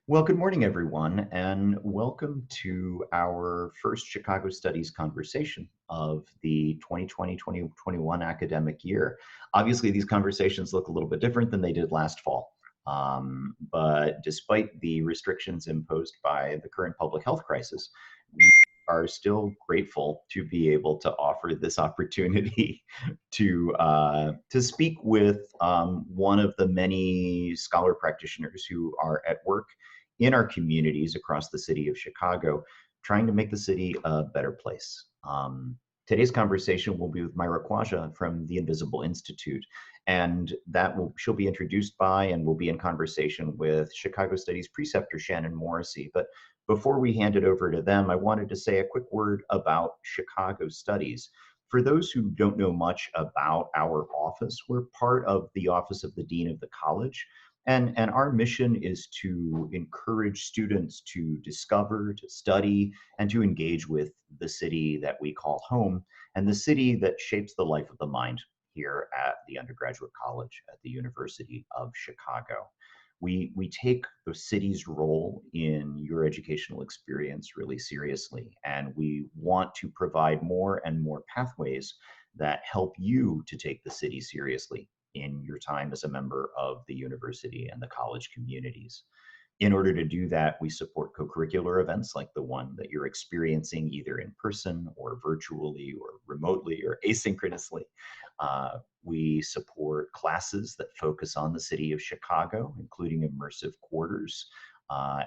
Well, good morning, everyone, and welcome to our first Chicago Studies conversation of the 2020-2021 academic year. Obviously, these conversations look a little bit different than they did last fall. But despite the restrictions imposed by the current public health crisis, we are still grateful to be able to offer this opportunity to speak with one of the many scholar practitioners who are at work in our communities across the city of Chicago, trying to make the city a better place. Today's conversation will be with Maira Khwaja from the Invisible Institute, and she'll be introduced by and will be in conversation with Chicago Studies preceptor Shannon Morrissey. But before we hand it over to them, I wanted to say a quick word about Chicago Studies. For those who don't know much about our office, we're part of the Office of the Dean of the College. And our mission is to encourage students to discover, to study, and to engage with the city that we call home, and the city that shapes the life of the mind here at the undergraduate college at the University of Chicago. We take the city's role in your educational experience really seriously, and we want to provide more and more pathways that help you to take the city seriously in your time as a member of the university and the college communities. In order to do that, we support co-curricular events like the one that you're experiencing either in person or virtually or remotely or asynchronously. We support classes that focus on the city of Chicago, including immersive quarters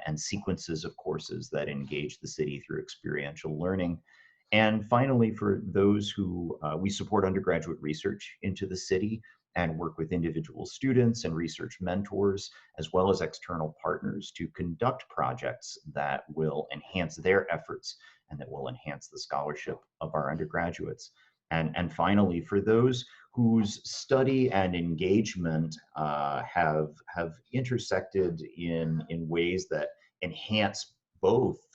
and sequences of courses that engage the city through experiential learning. And finally, for those who we support undergraduate research into the city and work with individual students and research mentors, as well as external partners to conduct projects that will enhance their efforts and that will enhance the scholarship of our undergraduates. And finally, for those whose study and engagement have intersected in ways that enhance both,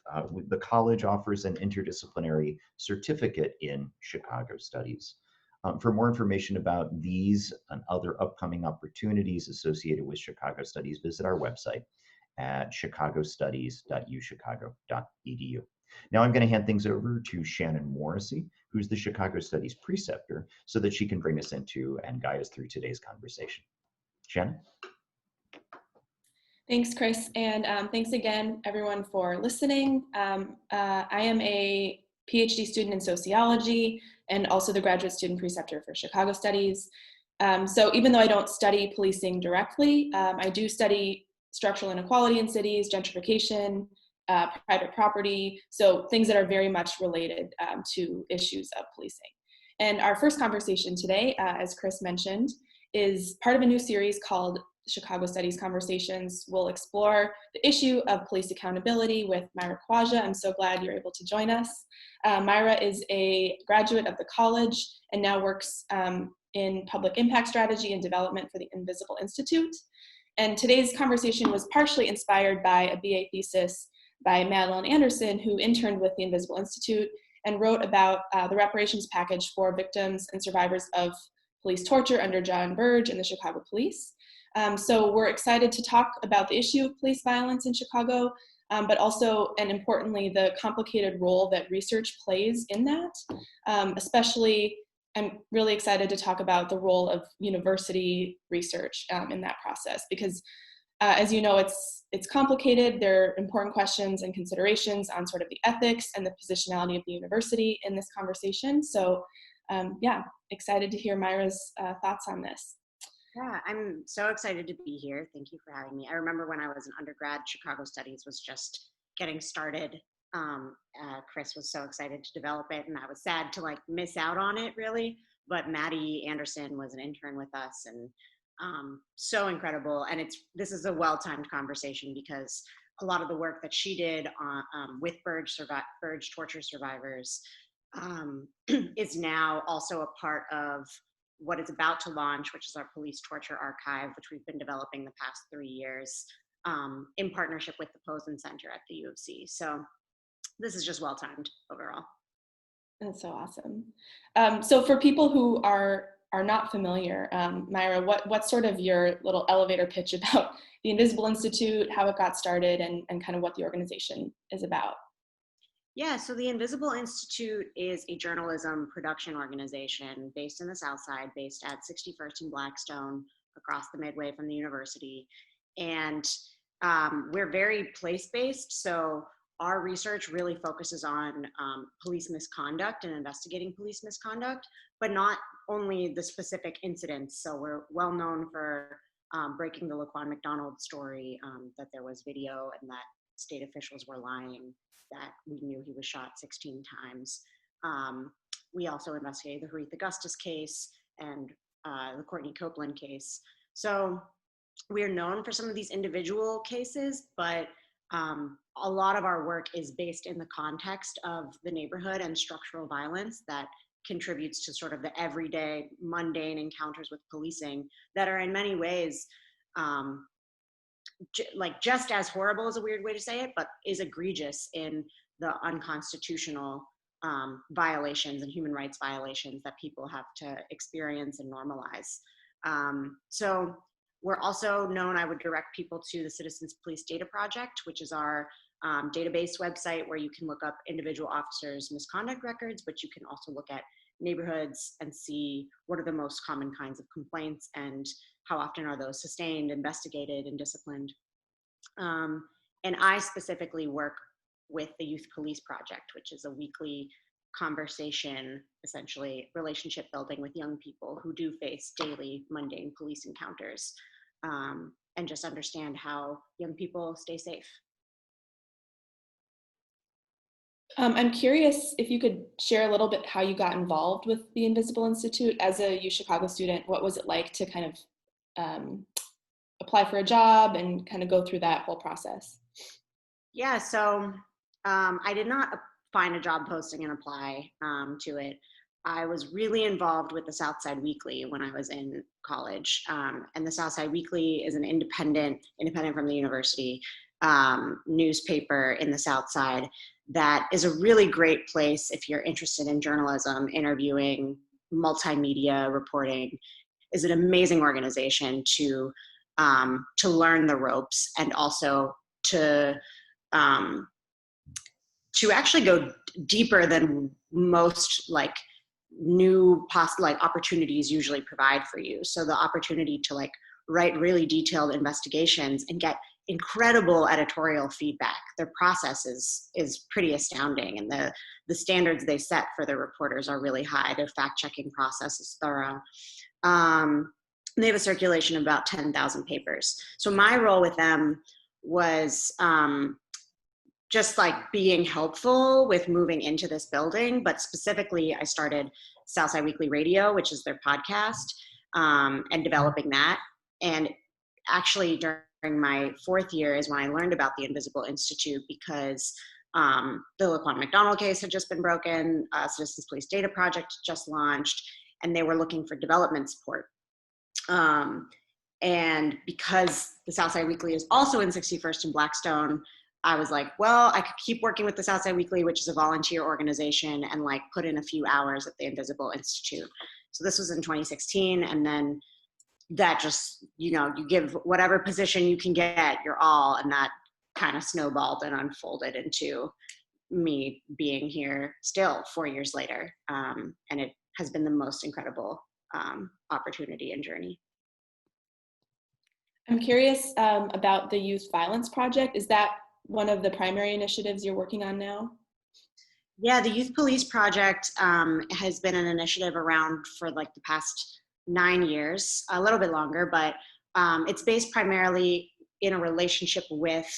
the college offers an interdisciplinary certificate in Chicago Studies. For more information about these and other upcoming opportunities associated with Chicago Studies, visit our website at chicagostudies.uchicago.edu. Now I'm going to hand things over to Shannon Morrissey, who's the Chicago Studies preceptor, so that she can bring us into and guide us through today's conversation. Shannon? Thanks, Chris, and thanks again, everyone, for listening. I am a PhD student in sociology and also the graduate student preceptor for Chicago Studies. So even though I don't study policing directly, I do study structural inequality in cities, gentrification, private property, so things that are very much related to issues of policing. And our first conversation today, as Chris mentioned, is part of a new series called Chicago Studies Conversations. We'll explore the issue of police accountability with Maira Khwaja. I'm so glad you're able to join us. Maira is a graduate of the college and now works in public impact strategy and development for the Invisible Institute. And today's conversation was partially inspired by a BA thesis by Madeline Anderson, who interned with the Invisible Institute and wrote about the reparations package for victims and survivors of police torture under John Burge and the Chicago Police. So we're excited to talk about the issue of police violence in Chicago, but also, and importantly, the complicated role that research plays in that. Especially, I'm really excited to talk about the role of university research in that process, because as you know, it's complicated. There are important questions and considerations on sort of the ethics and the positionality of the university in this conversation. So yeah, excited to hear Maira's thoughts on this. Yeah, I'm so excited to be here. Thank you for having me. I remember when I was an undergrad, Chicago Studies was just getting started. Chris was so excited to develop it, and I was sad to miss out on it, really. But Maddie Anderson was an intern with us, and so incredible. And this is a well-timed conversation because a lot of the work that she did with Burge torture survivors is now also a part of what is about to launch, which is our police torture archive, which we've been developing the past 3 years in partnership with the Posen Center at the U of C. So this is just well-timed overall. That's so awesome. So for people who are are not familiar, Maira, what's sort of your little elevator pitch about the Invisible Institute, how it got started, and kind of what the organization is about? Yeah, so the Invisible Institute is a journalism production organization based in the South Side, based at 61st and Blackstone, across the Midway from the university. And we're very place-based, so our research really focuses on police misconduct and investigating police misconduct, but not only the specific incidents. So we're well known for breaking the Laquan McDonald story, that there was video and that state officials were lying, that we knew he was shot 16 times. We also investigated the Harith Augustus case and the Courtney Copeland case. So we're known for some of these individual cases, but a lot of our work is based in the context of the neighborhood and structural violence that contributes to sort of the everyday mundane encounters with policing that are in many ways like just as horrible is a weird way to say it, but is egregious in the unconstitutional violations and human rights violations that people have to experience and normalize. So we're also known, I would direct people to the Citizens Police Data Project, which is our database website where you can look up individual officers' misconduct records, but you can also look at neighborhoods and see what are the most common kinds of complaints and how often are those sustained, investigated, and disciplined. And I specifically work with the Youth Police Project, which is a weekly conversation, essentially relationship building with young people who do face daily mundane police encounters, and just understand how young people stay safe. I'm curious if you could share a little bit how you got involved with the Invisible Institute as a Uchicago student. What was it like to kind of apply for a job and kind of go through that whole process? Yeah, so I did not find a job posting and apply to it. I was really involved with the Southside Weekly when I was in college. And the Southside Weekly is an independent from the university newspaper in the South Side that is a really great place if you're interested in journalism, interviewing, multimedia reporting. Is an amazing organization to learn the ropes and also to actually go deeper than most like new opportunities usually provide for you. So the opportunity to like write really detailed investigations and get incredible editorial feedback. Their process is pretty astounding, and the standards they set for their reporters are really high. Their fact-checking process is thorough. They have a circulation of about 10,000 papers. So my role with them was just like being helpful with moving into this building, but specifically I started Southside Weekly Radio, which is their podcast, and developing that. And actually during my fourth year is when I learned about the Invisible Institute, because the Laquan McDonald case had just been broken, Citizens Police Data Project just launched, and they were looking for development support. And because the Southside Weekly is also in 61st and Blackstone, I was like, well, I could keep working with the Southside Weekly, which is a volunteer organization, and like put in a few hours at the Invisible Institute. So this was in 2016. And then that just, you give whatever position you can get your all. And that kind of snowballed and unfolded into me being here still 4 years later. And it has been the most incredible opportunity and journey. I'm curious about the Youth Violence Project. Is that one of the primary initiatives you're working on now? Yeah, the Youth Police Project has been an initiative around for like the past 9 years, a little bit longer, but it's based primarily in a relationship with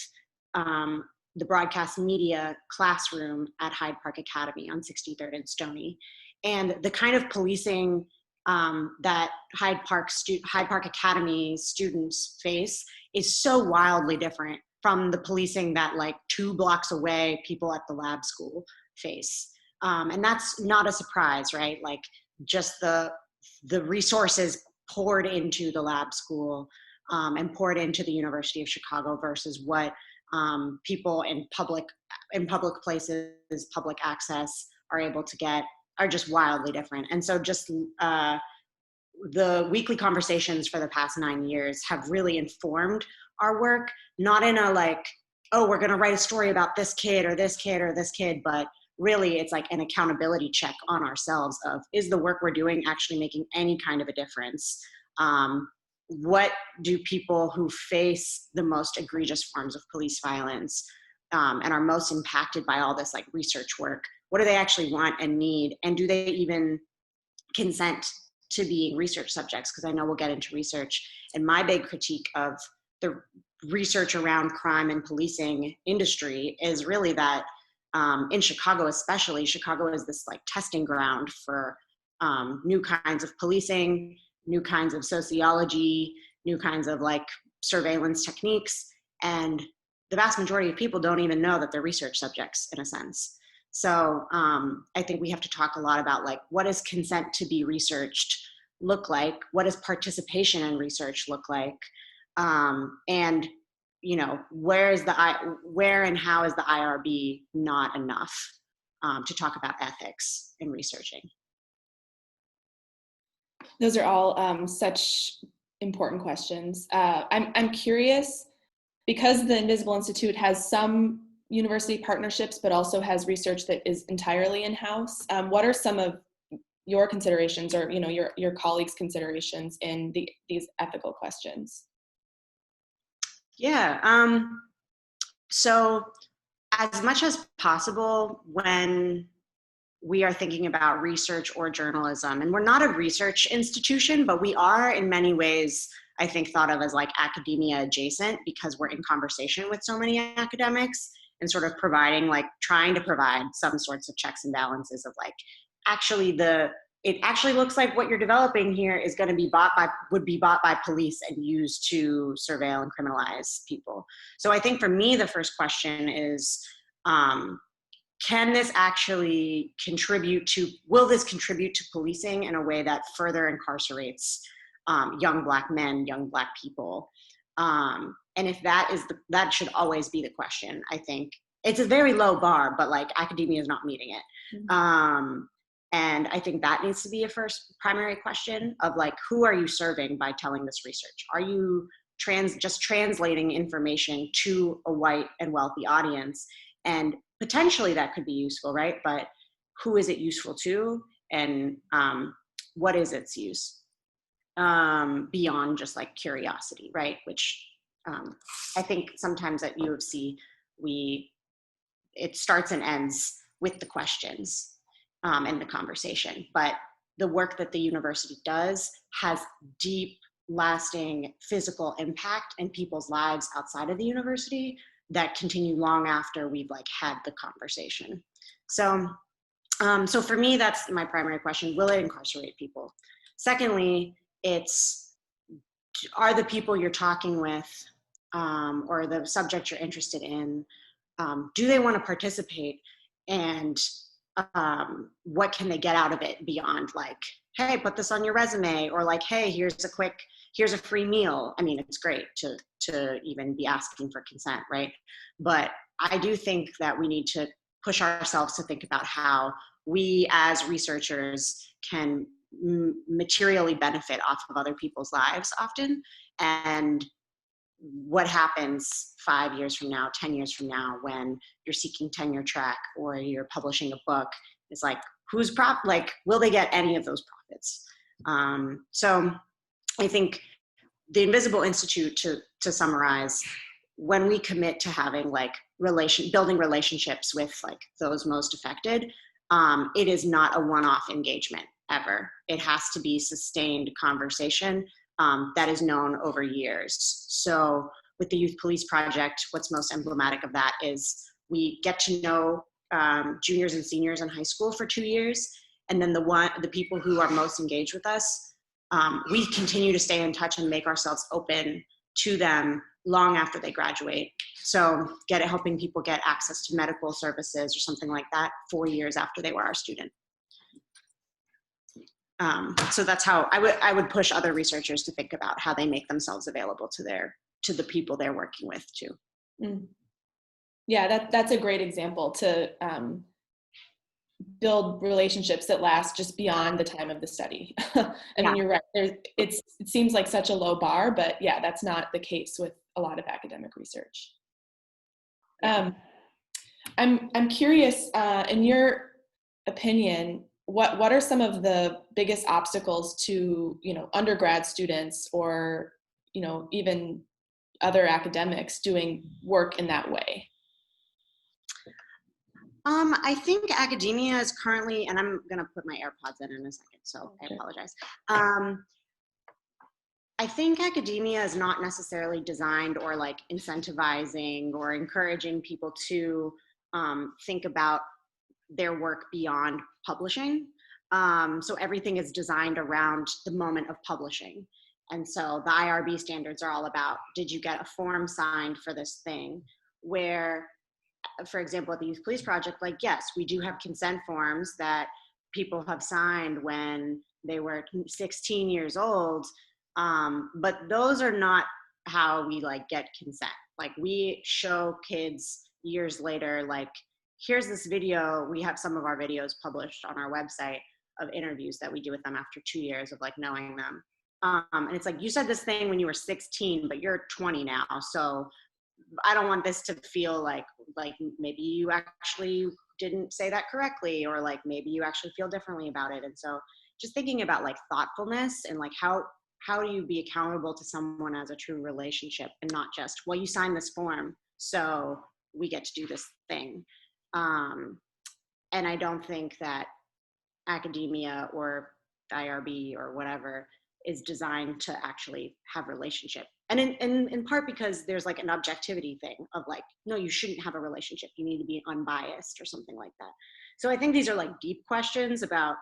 the broadcast media classroom at Hyde Park Academy on 63rd and Stony. And the kind of policing that Hyde Park Academy students face is so wildly different from the policing that like 2 blocks away people at the lab school face. And that's not a surprise, right? Like just the resources poured into the lab school and poured into the University of Chicago versus what people in public places, public access are able to get are just wildly different. And so just the weekly conversations for the past 9 years have really informed our work, not in a like, oh, we're going to write a story about this kid or this kid or this kid, but really it's like an accountability check on ourselves of, is the work we're doing actually making any kind of a difference? What do people who face the most egregious forms of police violence and are most impacted by all this like research work, what do they actually want and need? And do they even consent to being research subjects? Because I know we'll get into research. And my big critique of the research around crime and policing industry is really that in Chicago especially, Chicago is this like testing ground for new kinds of policing, new kinds of sociology, new kinds of like surveillance techniques. And the vast majority of people don't even know that they're research subjects in a sense. So I think we have to talk a lot about like, what does consent to be researched look like? What does participation in research look like? And you know, where and how is the IRB not enough to talk about ethics in researching? Those are all such important questions. I'm curious, because the Invisible Institute has some university partnerships, but also has research that is entirely in-house. What are some of your considerations, or you know, your colleagues' considerations in these ethical questions? Yeah. So as much as possible, when we are thinking about research or journalism, and we're not a research institution, but we are in many ways, I think, thought of as like academia adjacent, because we're in conversation with so many academics and sort of trying to provide some sorts of checks and balances of like, it actually looks like what you're developing here is going to would be bought by police and used to surveil and criminalize people. So I think for me, the first question is, can this actually will this contribute to policing in a way that further incarcerates young Black men, young Black people? And if that should always be the question. I think it's a very low bar, but like academia is not meeting it. Mm-hmm. And I think that needs to be a first primary question of like, who are you serving by telling this research? Are you just translating information to a white and wealthy audience? And potentially that could be useful, right? But who is it useful to? And what is its use? Beyond just like curiosity, right? Which I think sometimes at U of C, it starts and ends with the questions and the conversation. But the work that the university does has deep, lasting physical impact in people's lives outside of the university that continue long after we've like had the conversation. So for me, that's my primary question. Will it incarcerate people? Secondly, are the people you're talking with or the subject you're interested in, do they want to participate? And what can they get out of it beyond like, hey, put this on your resume, or like, hey, here's a free meal. I mean, it's great to even be asking for consent, right? But I do think that we need to push ourselves to think about how we as researchers can materially benefit off of other people's lives often. And what happens 5 years from now, 10 years from now, when you're seeking tenure track or you're publishing a book, is like, will they get any of those profits? So I think the Invisible Institute, to summarize, when we commit to having like building relationships with like those most affected, it is not a one-off engagement ever. It has to be sustained conversation that is known over years. So with the Youth Police Project, what's most emblematic of that is we get to know juniors and seniors in high school for 2 years. And then the people who are most engaged with us, we continue to stay in touch and make ourselves open to them long after they graduate. So helping people get access to medical services or something like that 4 years after they were our student. So that's how I would push other researchers to think about how they make themselves available to the people they're working with too. Mm. Yeah, that's a great example to build relationships that last just beyond the time of the study. I mean, you're right. It seems like such a low bar, but yeah, that's not the case with a lot of academic research. I'm curious, in your opinion, what are some of the biggest obstacles to, undergrad students or, even other academics doing work in that way? I think academia is currently, and I'm going to put my AirPods in a second, so I apologize. I think academia is not necessarily designed or like incentivizing or encouraging people to think about their work beyond publishing. So everything is designed around the moment of publishing. And so the IRB standards are all about, did you get a form signed for this thing? Where, for example, at the Youth Police Project, like, yes, we do have consent forms that people have signed when they were 16 years old. But those are not how we like get consent. Like, we show kids years later, like, here's this video. We have some of our videos published on our website of interviews that we do with them after 2 years of like knowing them. And it's like, you said this thing when you were 16, but you're 20 now. So I don't want this to feel like maybe you actually didn't say that correctly, or like maybe you actually feel differently about it. And so just thinking about like thoughtfulness and like how do you be accountable to someone as a true relationship, and not just, well, you signed this form, so we get to do this thing. And I don't think that academia or IRB or whatever is designed to actually have relationship. And in part because there's like an objectivity thing of like, no, you shouldn't have a relationship. You need to be unbiased or something like that. So I think these are like deep questions about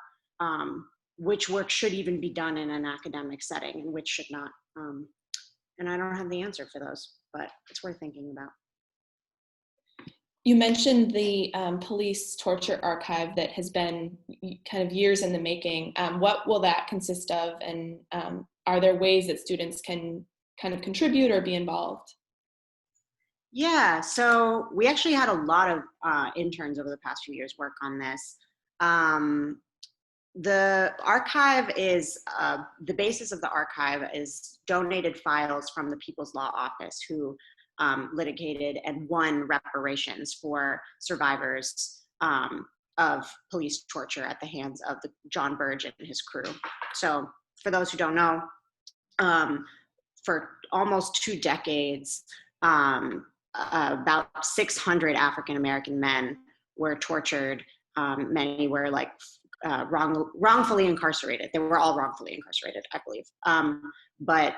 which work should even be done in an academic setting and which should not. And I don't have the answer for those, but it's worth thinking about. You mentioned the police torture archive that has been kind of years in the making. What will that consist of? And are there ways that students can kind of contribute or be involved? Yeah, so we actually had a lot of interns over the past few years work on this. The archive is, the basis of the archive is donated files from the People's Law Office, who litigated and won reparations for survivors of police torture at the hands of John Burge and his crew. So for those who don't know, for almost 2 decades, about 600 African-American men were tortured. Many were like wrongfully incarcerated. They were all wrongfully incarcerated, I believe. But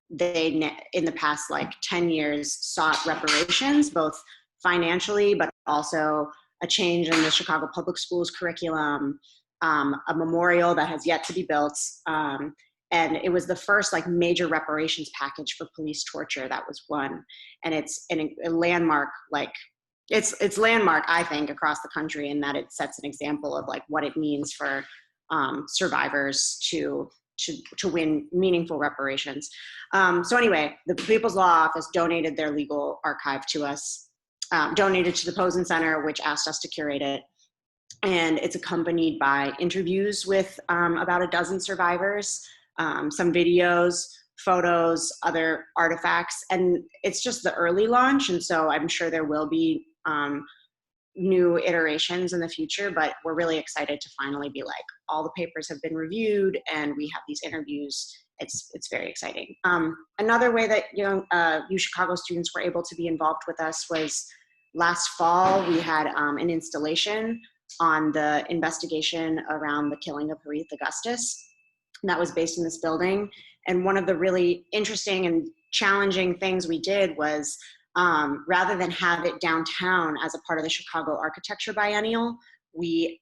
they, in the past like 10 years, sought reparations, both financially, but also a change in the Chicago Public Schools curriculum, a memorial that has yet to be built. And it was the first like major reparations package for police torture that was won. And it's a landmark, like it's landmark, I think, across the country, in that it sets an example of like what it means for survivors to win meaningful reparations. So anyway, the People's Law Office donated their legal archive to us, donated to the Posen Center, which asked us to curate it. And it's accompanied by interviews with about a dozen survivors, some videos, photos, other artifacts, and it's just the early launch. And so I'm sure there will be new iterations in the future, but we're really excited to finally be like, all the papers have been reviewed and we have these interviews. It's very exciting. Another way that Uchicago students were able to be involved with us was last fall. We had an installation on the investigation around the killing of Harith Augustus, and that was based in this building. And one of the really interesting and challenging things we did was, rather than have it downtown as a part of the Chicago Architecture Biennial, we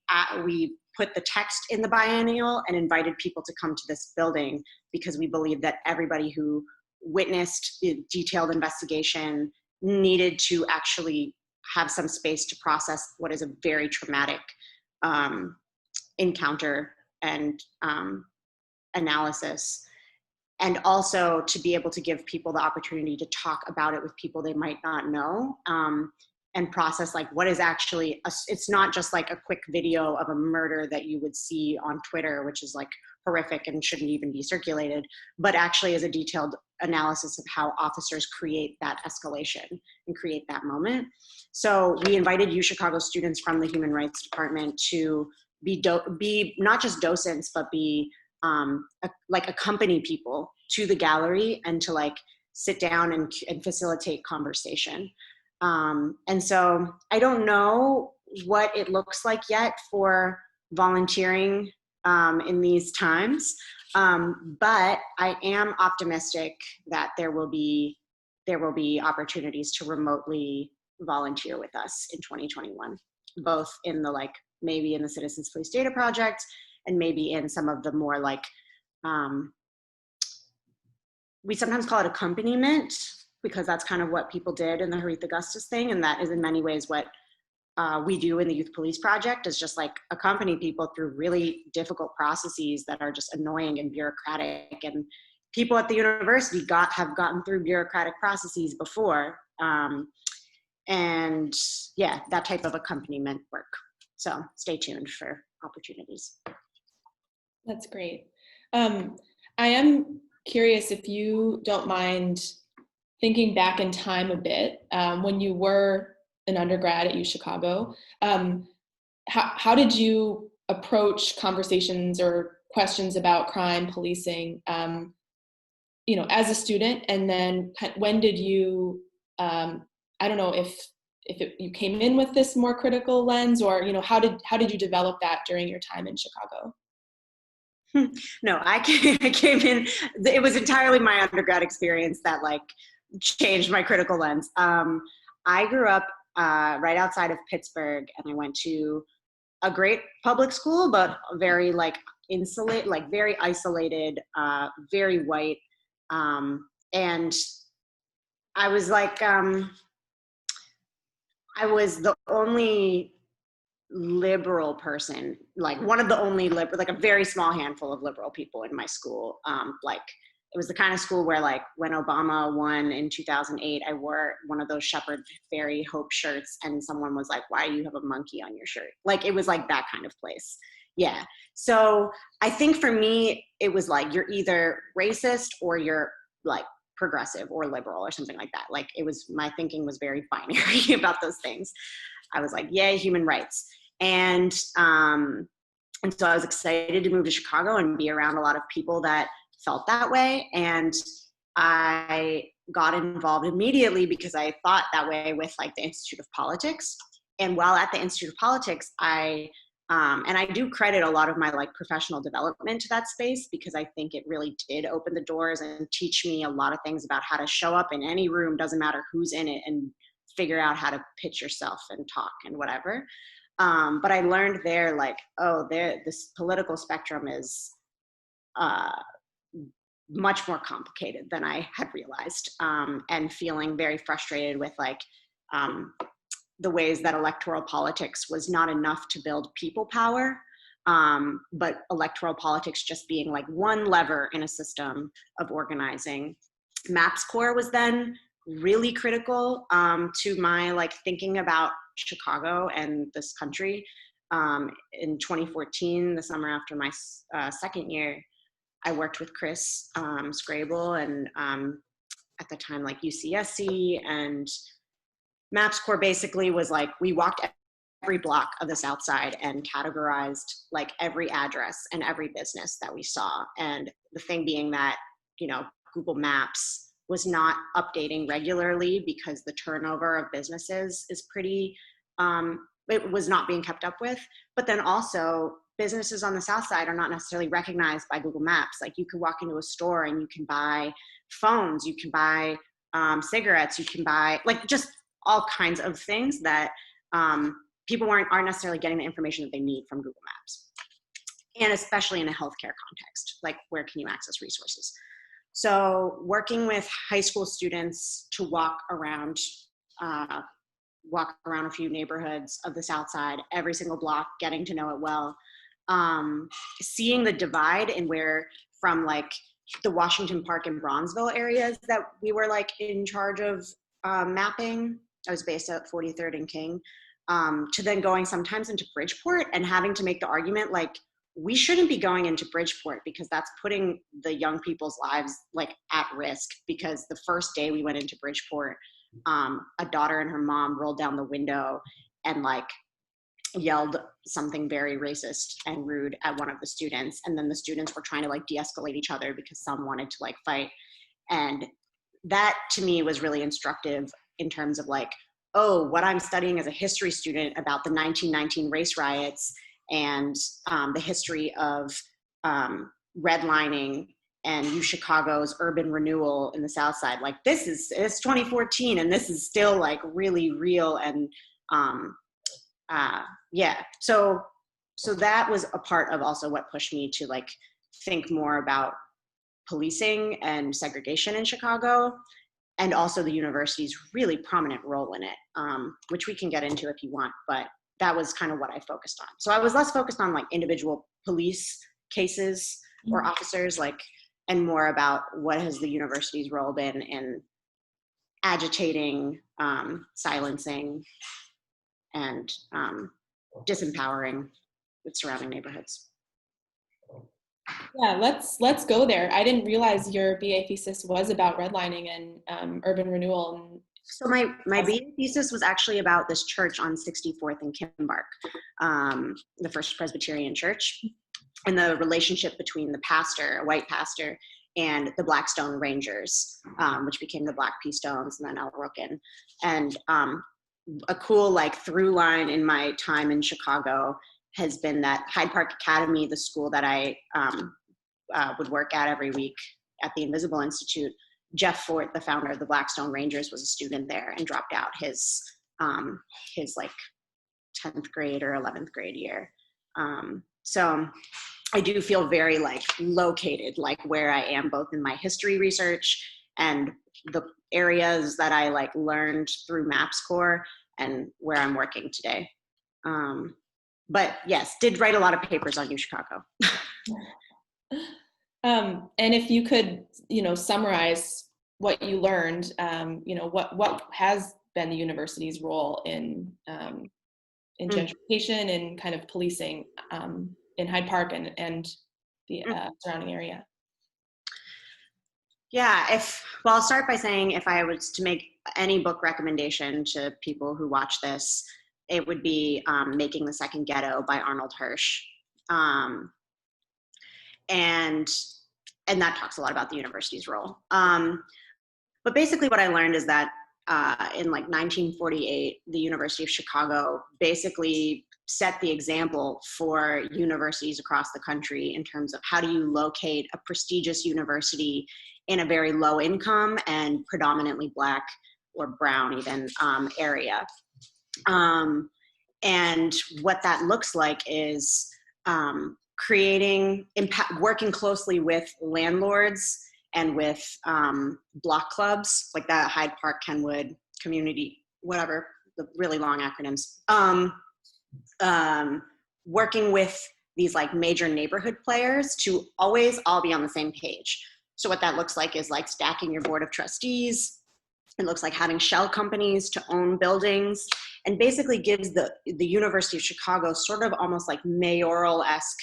put the text in the biennial and invited people to come to this building, because we believe that everybody who witnessed the detailed investigation needed to actually have some space to process what is a very traumatic encounter and analysis. And also to be able to give people the opportunity to talk about it with people they might not know. and process like what is actually, it's not just like a quick video of a murder that you would see on Twitter, which is like horrific and shouldn't even be circulated, but actually is a detailed analysis of how officers create that escalation and create that moment. So we invited Uchicago students from the Human Rights Department to be not just docents, but be like accompany people to the gallery and to like sit down and facilitate conversation. And so I don't know what it looks like yet for volunteering in these times, but I am optimistic that there will be opportunities to remotely volunteer with us in 2021, both in the like maybe in the Citizens Police Data Project and maybe in some of the more like we sometimes call it accompaniment, because that's kind of what people did in the Haritha Gustus thing, and that is in many ways what we do in the Youth Police Project, is just like accompany people through really difficult processes that are just annoying and bureaucratic. And people at the university have gotten through bureaucratic processes before. And yeah, that type of accompaniment work. So stay tuned for opportunities. That's great. I am curious if you don't mind thinking back in time a bit, when you were an undergrad at Uchicago, how did you approach conversations or questions about crime, policing, as a student? And then when did you, I don't know if you came in with this more critical lens, or how did you develop that during your time in Chicago? No, I came in, it was entirely my undergrad experience that like changed my critical lens. I grew up right outside of Pittsburgh, and I went to a great public school, but very like insulate, like very isolated, very white. And I was like, I was the only liberal person, like one of the only like a very small handful of liberal people in my school. Like it was the kind of school where like when Obama won in 2008, I wore one of those Shepherd Fairy Hope shirts, and someone was like, why do you have a monkey on your shirt? Like it was like that kind of place. Yeah. So I think for me, it was like, you're either racist or you're like progressive or liberal or something like that. Like it was, my thinking was very binary about those things. I was like, yay, human rights. And so I was excited to move to Chicago and be around a lot of people that felt that way. And I got involved immediately because I thought that way with like the Institute of Politics. And while at the Institute of Politics, and I do credit a lot of my like professional development to that space, because I think it really did open the doors and teach me a lot of things about how to show up in any room, doesn't matter who's in it, and figure out how to pitch yourself and talk and whatever. But I learned there, like, oh, this political spectrum is much more complicated than I had realized, and feeling very frustrated with like the ways that electoral politics was not enough to build people power, but electoral politics just being like one lever in a system of organizing. MAPS Corps was then really critical to my like thinking about Chicago and this country. In 2014, the summer after my second year, I worked with Chris Scrable and at the time like UCSC, and MAPS Corps basically was like, we walked every block of the South Side and categorized like every address and every business that we saw. And the thing being that, Google Maps was not updating regularly because the turnover of businesses is pretty, it was not being kept up with. But then also businesses on the South Side are not necessarily recognized by Google Maps. Like you could walk into a store and you can buy phones, you can buy cigarettes, you can buy like just all kinds of things that people aren't necessarily getting the information that they need from Google Maps. And especially in a healthcare context, like where can you access resources? So working with high school students to walk around a few neighborhoods of the South Side, every single block, getting to know it well, seeing the divide in where from like the Washington Park and Bronzeville areas that we were like in charge of mapping I was based at 43rd and King, to then going sometimes into Bridgeport and having to make the argument like, we shouldn't be going into Bridgeport because that's putting the young people's lives like at risk. Because the first day we went into Bridgeport, a daughter and her mom rolled down the window and like yelled something very racist and rude at one of the students. And then the students were trying to like de-escalate each other because some wanted to like fight. And that to me was really instructive in terms of like, oh, what I'm studying as a history student about the 1919 race riots and the history of redlining and Uchicago's urban renewal in the South Side. Like it's 2014 and this is still like really real. And yeah, so that was a part of also what pushed me to like think more about policing and segregation in Chicago, and also the university's really prominent role in it, which we can get into if you want, but that was kind of what I focused on. So I was less focused on like individual police cases or officers, like, and more about what has the university's role been in agitating, silencing, and disempowering the surrounding neighborhoods. Yeah, let's go there. I didn't realize your BA thesis was about redlining and urban renewal. And so my BA thesis was actually about this church on 64th and Kimbark, the First Presbyterian Church, and the relationship between the pastor, a white pastor, and the Blackstone Rangers, which became the Black Pea Stones and then El Rookin. And a cool like through line in my time in Chicago has been that Hyde Park Academy, the school that I would work at every week at the Invisible Institute, Jeff Fort, the founder of the Blackstone Rangers, was a student there and dropped out his like 10th grade or 11th grade year. So I do feel very like located, like where I am both in my history research and the areas that I like learned through MAPS Corps and where I'm working today. But yes, did write a lot of papers on Uchicago. And if you could, summarize what you learned, what has been the university's role in gentrification and kind of policing in Hyde Park and the surrounding area? Yeah, I'll start by saying if I was to make any book recommendation to people who watch this, it would be Making the Second Ghetto by Arnold Hirsch. And that talks a lot about the university's role. But basically what I learned is that in like 1948, the University of Chicago basically set the example for universities across the country in terms of how do you locate a prestigious university in a very low income and predominantly Black or brown even area. And what that looks like is working closely with landlords and with block clubs, like that Hyde Park, Kenwood, community, whatever, the really long acronyms. Working with these like major neighborhood players to always all be on the same page. So what that looks like is like stacking your board of trustees. It looks like having shell companies to own buildings, and basically gives the University of Chicago sort of almost like mayoral-esque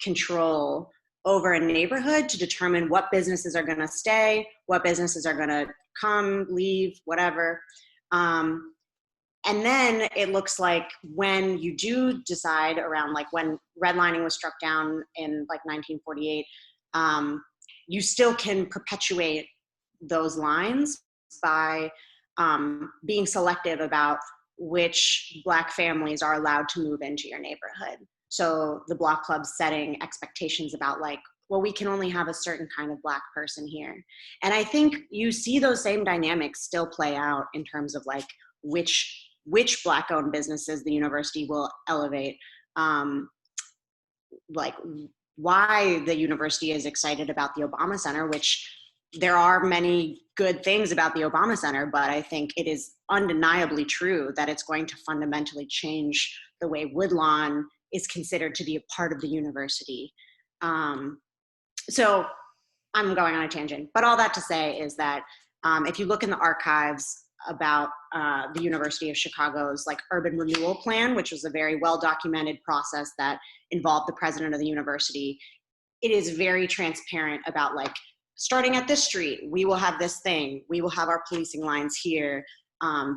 control over a neighborhood to determine what businesses are going to stay, what businesses are going to come, leave, whatever. And then it looks like when you do decide around like when redlining was struck down in like 1948, you still can perpetuate those lines by being selective about which Black families are allowed to move into your neighborhood. So the block clubs setting expectations about like, well, we can only have a certain kind of Black person here. And I think you see those same dynamics still play out in terms of like which Black-owned businesses the university will elevate, like why the university is excited about the Obama Center, which there are many good things about the Obama Center, but I think it is undeniably true that it's going to fundamentally change the way Woodlawn is considered to be a part of the university. So I'm going on a tangent, but all that to say is that if you look in the archives about the University of Chicago's like urban renewal plan, which was a very well-documented process that involved the president of the university. It is very transparent about like, starting at this street, we will have this thing, we will have our policing lines here.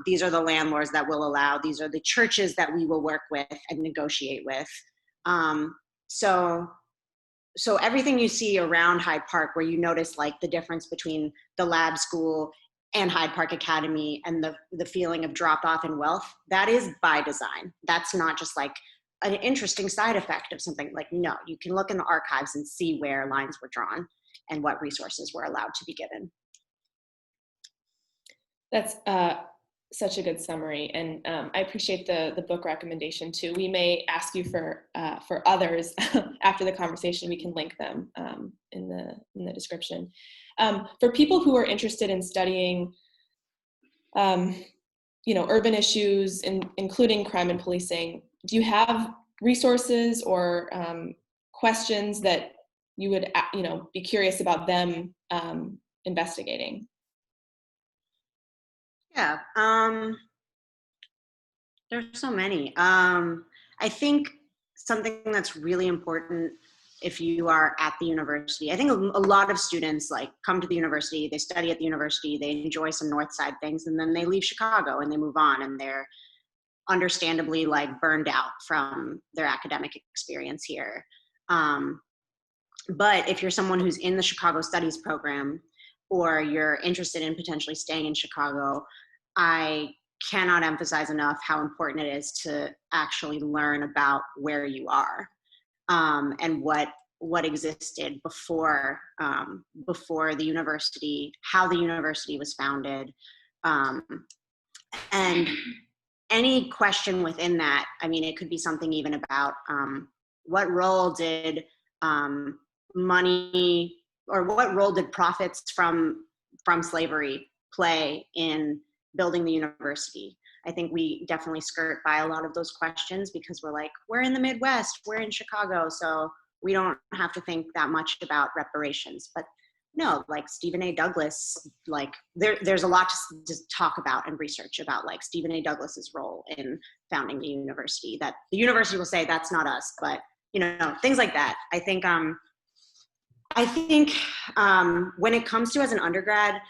These are the landlords that will allow, these are the churches that we will work with and negotiate with. So everything you see around Hyde Park, where you notice like the difference between the lab school and Hyde Park Academy and the feeling of drop off in wealth, that is by design. That's not just like an interesting side effect of something. Like, no, you can look in the archives and see where lines were drawn and what resources were allowed to be given. That's such a good summary, and I appreciate the book recommendation too. We may ask you for others after the conversation. We can link them in the description. For people who are interested in studying, urban issues, including crime and policing, do you have resources or questions that you would be curious about them investigating? Yeah, there's so many. I think something that's really important if you are at the university, I think a lot of students like come to the university, they study at the university, they enjoy some North Side things, and then they leave Chicago and they move on, and they're understandably like burned out from their academic experience here. But if you're someone who's in the Chicago Studies program, or you're interested in potentially staying in Chicago, I cannot emphasize enough how important it is to actually learn about where you are, and what existed before the university, how the university was founded, and any question within that. I mean, it could be something even about what role did money, or what role did profits from slavery play in building the university? I think we definitely skirt by a lot of those questions because we're like, we're in the Midwest, we're in Chicago, so we don't have to think that much about reparations. But no, like Stephen A. Douglas, like there's a lot to talk about and research about, like Stephen A. Douglas's role in founding the university, that the university will say that's not us, but things like that. I think when it comes to, as an undergrad,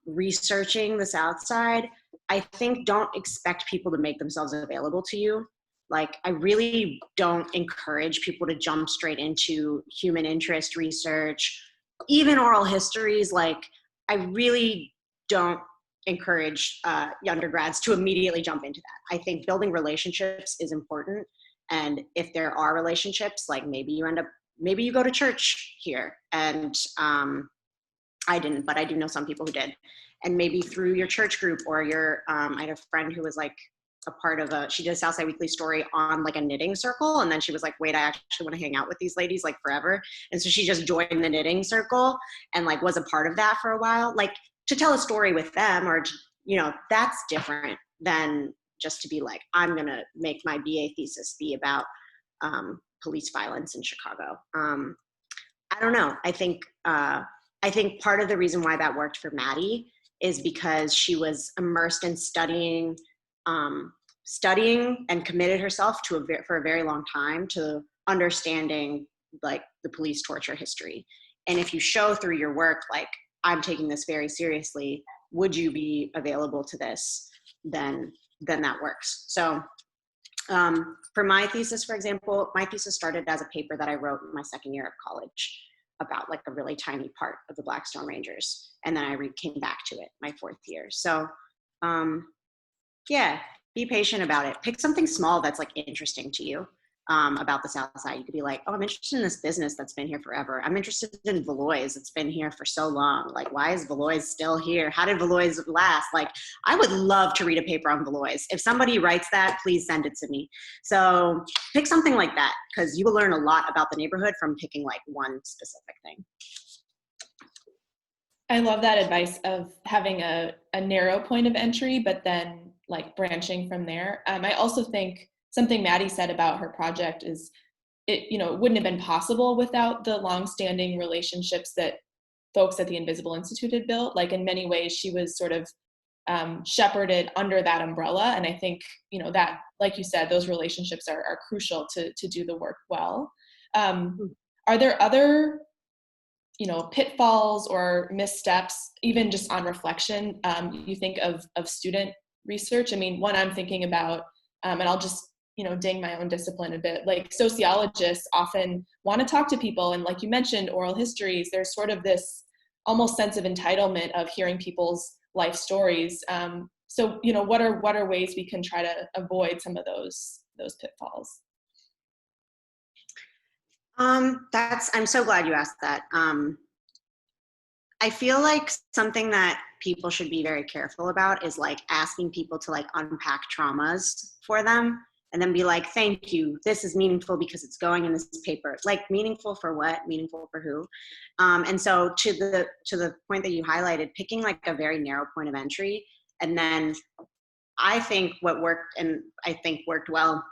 researching the South Side, I think don't expect people to make themselves available to you. Like, I really don't encourage people to jump straight into human interest research, even oral histories. Like, I really don't encourage undergrads to immediately jump into that. I think building relationships is important. And if there are relationships, like maybe you go to church here, and I didn't, but I do know some people who did. And maybe through your church group, or your, I had a friend who was like a part of she did a Southside Weekly story on like a knitting circle. And then she was like, wait, I actually want to hang out with these ladies like forever. And so she just joined the knitting circle and like was a part of that for a while. Like, to tell a story with them, or, that's different than just to be like, I'm going to make my BA thesis be about police violence in Chicago. I don't know. I think part of the reason why that worked for Maddie is because she was immersed in studying and committed herself for a very long time to understanding like the police torture history. And if you show through your work, like, I'm taking this very seriously, would you be available to this? Then that works. So for my thesis, for example, my thesis started as a paper that I wrote in my second year of college about like a really tiny part of the Blackstone Rangers. And then I came back to it my fourth year. So yeah, be patient about it. Pick something small that's like interesting to you about the South Side. You could be like, oh, I'm interested in this business that's been here forever. I'm interested in Valois. It's been here for so long. Like, why is Valois still here? How did Valois last? Like, I would love to read a paper on Valois. If somebody writes that, please send it to me. So pick something like that, because you will learn a lot about the neighborhood from picking like one specific thing. I love that advice of having a narrow point of entry, but then like branching from there. I also think something Maddie said about her project is it wouldn't have been possible without the longstanding relationships that folks at the Invisible Institute had built. Like, in many ways, she was sort of shepherded under that umbrella. And I think, that, like you said, those relationships are crucial to do the work well. Are there other, pitfalls or missteps, even just on reflection, you think of student research? I mean, one I'm thinking about, and I'll just, ding my own discipline a bit, like sociologists often want to talk to people. And like you mentioned, oral histories, there's sort of this almost sense of entitlement of hearing people's life stories. So, what are ways we can try to avoid some of those pitfalls? I'm so glad you asked that. I feel like something that people should be very careful about is like asking people to like unpack traumas for them and then be like, thank you, this is meaningful because it's going in this paper. Like, meaningful for what? Meaningful for who? And so to the point that you highlighted, picking like a very narrow point of entry, and then I think what worked, and I think worked well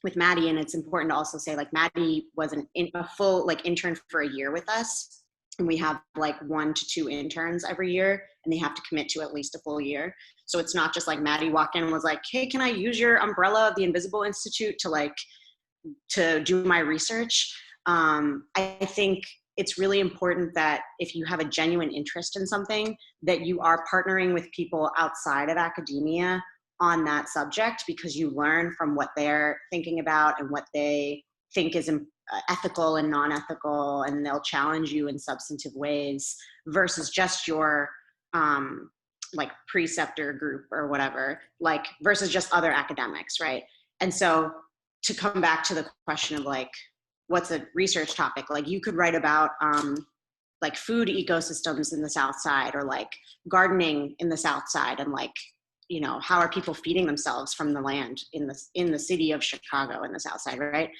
with Maddie, and it's important to also say, like, Maddie was a full like intern for a year with us, and we have like 1 to 2 interns every year, and they have to commit to at least a full year. So it's not just like Maddie walked in and was like, hey, can I use your umbrella of the Invisible Institute to do my research? I think it's really important that if you have a genuine interest in something, that you are partnering with people outside of academia on that subject, because you learn from what they're thinking about and what they think is ethical and non-ethical, and they'll challenge you in substantive ways versus just your like preceptor group or whatever, like versus just other academics, right? And so to come back to the question of like, what's a research topic? Like, you could write about like food ecosystems in the South Side, or like gardening in the South Side, and like, how are people feeding themselves from the land in the city of Chicago in the South Side, right?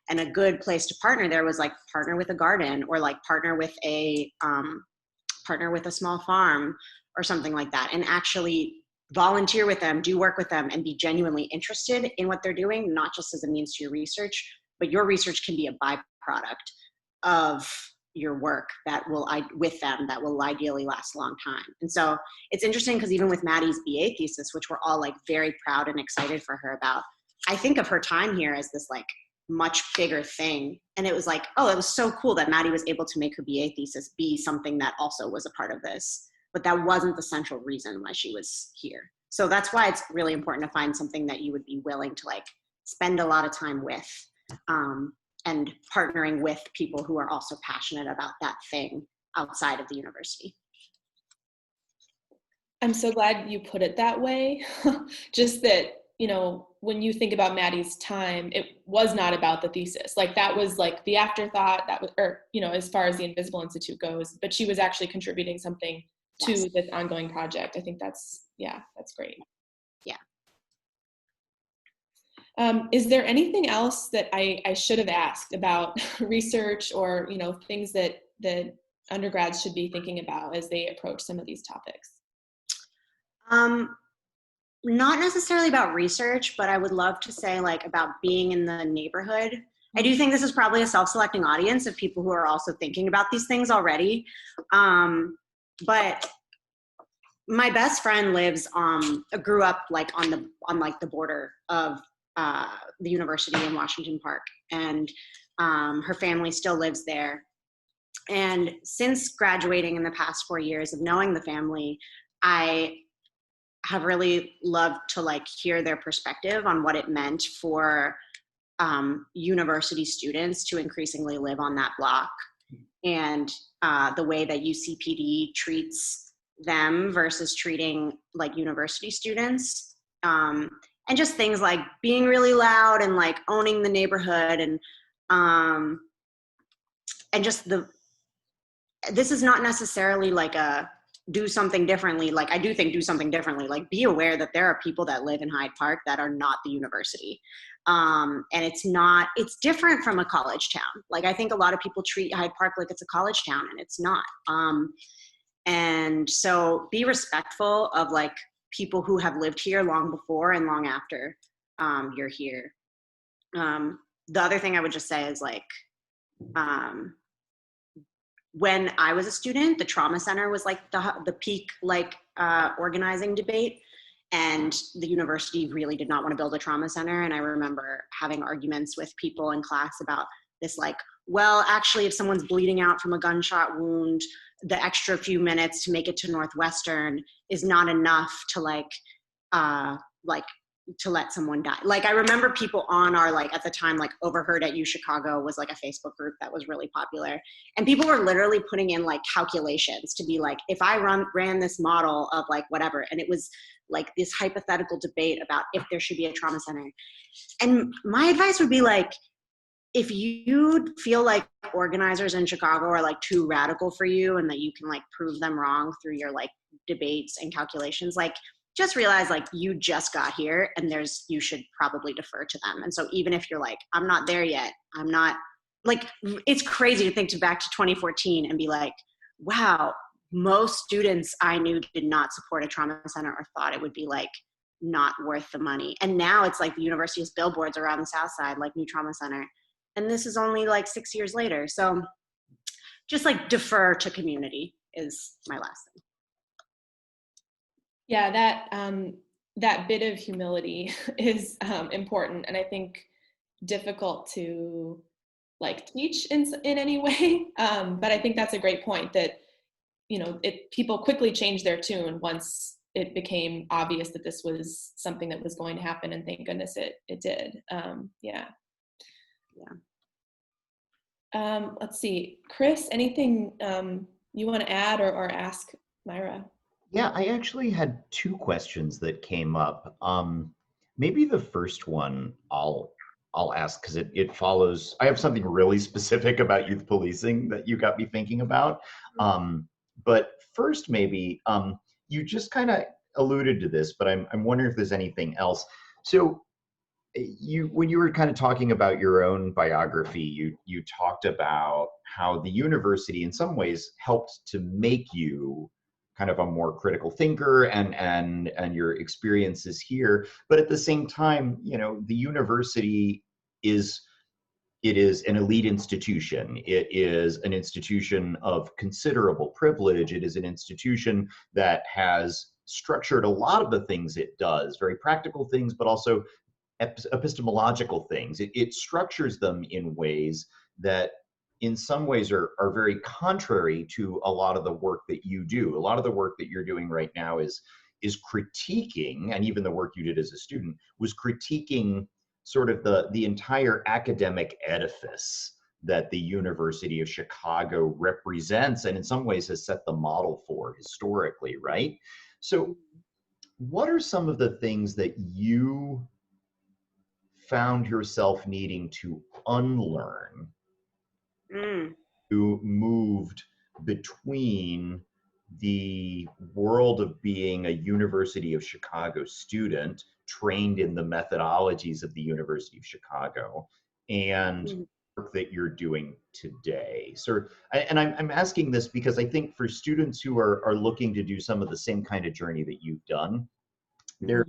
And a good place to partner there was like partner with a garden, or like partner with a small farm or something like that, and actually volunteer with them, do work with them, and be genuinely interested in what they're doing, not just as a means to your research, but your research can be a byproduct of your work that will ideally last a long time. And so it's interesting because even with Maddie's BA thesis, which we're all like very proud and excited for her about, I think of her time here as this like much bigger thing. And it was like, oh, it was so cool that Maddie was able to make her BA thesis be something that also was a part of this, but that wasn't the central reason why she was here. So that's why it's really important to find something that you would be willing to like spend a lot of time with, and partnering with people who are also passionate about that thing outside of the university. I'm so glad you put it that way. Just that, when you think about Maddie's time, it was not about the thesis. Like, that was like the afterthought, as far as the Invisible Institute goes, but she was actually contributing something to this ongoing project. I think that's great. Yeah. Is there anything else that I should have asked about research, or, things that undergrads should be thinking about as they approach some of these topics? Not necessarily about research, but I would love to say like about being in the neighborhood. I do think this is probably a self-selecting audience of people who are also thinking about these things already. But my best friend grew up like on the border of the university in Washington Park, and her family still lives there. And since graduating in the past 4 years of knowing the family, I have really loved to like hear their perspective on what it meant for university students to increasingly live on that block, and the way that UCPD treats them versus treating like university students, and just things like being really loud and like owning the neighborhood, and just this is not necessarily like a do something differently. Like, I do think do something differently, like be aware that there are people that live in Hyde Park that are not the university. And it's different from a college town. Like, I think a lot of people treat Hyde Park like it's a college town, and it's not. And so be respectful of like people who have lived here long before and long after you're here. The other thing I would just say is like, when I was a student, the trauma center was like the peak like organizing debate. And the university really did not want to build a trauma center. And I remember having arguments with people in class about this, like, well, actually, if someone's bleeding out from a gunshot wound, the extra few minutes to make it to Northwestern is not enough to to let someone die. Like, I remember people on our, like, at the time, like, Overheard at Uchicago was like a Facebook group that was really popular. And people were literally putting in like calculations to be like, if I ran this model of like whatever, and it was like this hypothetical debate about if there should be a trauma center. And my advice would be like, if you feel like organizers in Chicago are like too radical for you and that you can like prove them wrong through your like debates and calculations, like, just realize like you just got here and you should probably defer to them. And so even if you're like, I'm not there yet, I'm not, like, it's crazy to think back to 2014 and be like, wow, most students I knew did not support a trauma center or thought it would be like not worth the money. And now it's like the university has billboards around the South Side, like new trauma center. And this is only like 6 years later. So just like defer to community is my last thing. Yeah, that bit of humility is important, and I think difficult to like teach in any way. But I think that's a great point that, you know, people quickly changed their tune once it became obvious that this was something that was going to happen, and thank goodness it did. Yeah. Let's see, Chris, anything you want to add or ask Maira? Yeah, I actually had two questions that came up. Maybe the first one I'll ask because it follows. I have something really specific about youth policing that you got me thinking about. But first, maybe you just kind of alluded to this, but I'm wondering if there's anything else. So when you were kind of talking about your own biography, you talked about how the university in some ways helped to make you kind of a more critical thinker and your experiences here. But at the same time, you know, the university is an elite institution. It is an institution of considerable privilege. It is an institution that has structured a lot of the things it does, very practical things, but also epistemological things. It structures them in ways that in some ways are very contrary to a lot of the work that you do. A lot of the work that you're doing right now is critiquing, and even the work you did as a student was critiquing sort of the entire academic edifice that the University of Chicago represents, and in some ways has set the model for historically, right? So what are some of the things that you found yourself needing to unlearn who moved between the world of being a University of Chicago student trained in the methodologies of the University of Chicago and work that you're doing today? So, and I'm asking this because I think for students who are looking to do some of the same kind of journey that you've done, there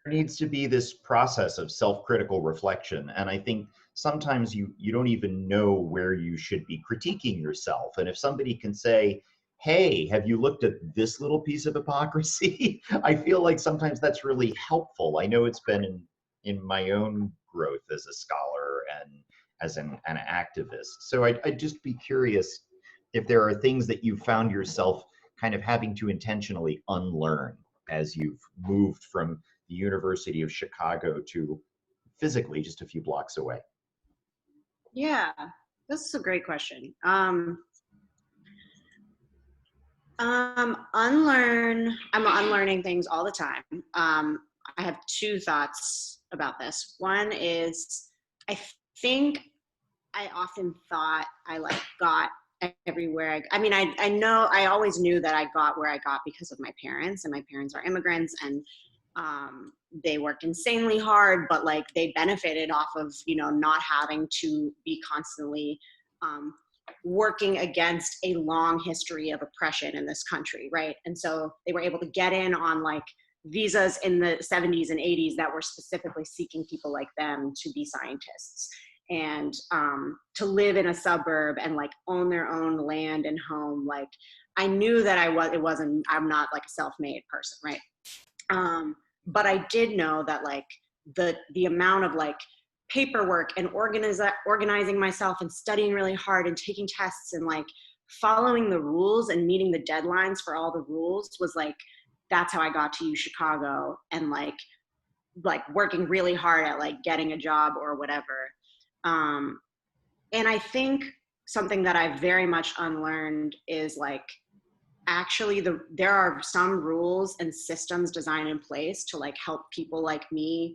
needs to be this process of self-critical reflection. And I think sometimes you don't even know where you should be critiquing yourself. And if somebody can say, hey, have you looked at this little piece of hypocrisy? I feel like sometimes that's really helpful. I know it's been in my own growth as a scholar and as an activist. So I'd just be curious if there are things that you found yourself kind of having to intentionally unlearn as you've moved from the University of Chicago to physically just a few blocks away. Yeah, this is a great question. I'm unlearning things all the time. I have two thoughts about this. One is, I think I often thought I like got everywhere. I know, I always knew that I got where I got because of my parents, and my parents are immigrants, and they worked insanely hard, but like they benefited off of, you know, not having to be constantly working against a long history of oppression in this country, right? And so they were able to get in on like visas in the 70s and 80s that were specifically seeking people like them to be scientists. and to live in a suburb and like own their own land and home. Like I knew that I'm not like a self-made person, right? But I did know that like the amount of like paperwork and organizing myself and studying really hard and taking tests and like following the rules and meeting the deadlines for all the rules was like, that's how I got to Uchicago, and like working really hard at like getting a job or whatever. And I think something that I very much unlearned is like, actually there are some rules and systems designed in place to like help people like me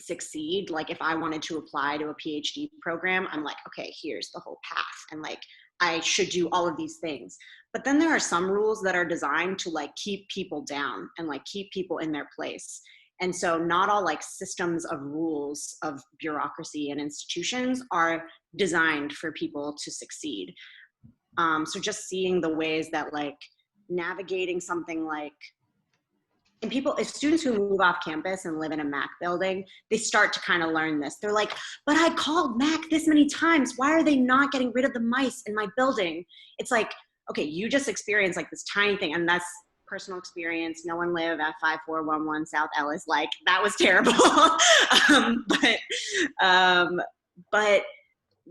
succeed. Like if I wanted to apply to a PhD program, I'm like, okay, here's the whole path, and like I should do all of these things. But then there are some rules that are designed to like keep people down and like keep people in their place. And so not all like systems of rules of bureaucracy and institutions are designed for people to succeed. So just seeing the ways that like navigating something like, and if students who move off campus and live in a Mac building, they start to kind of learn this. They're like, but I called Mac this many times. Why are they not getting rid of the mice in my building? It's like, okay, you just experienced like this tiny thing, and that's personal experience. No one live at 5411 South Ellis. Like that was terrible. But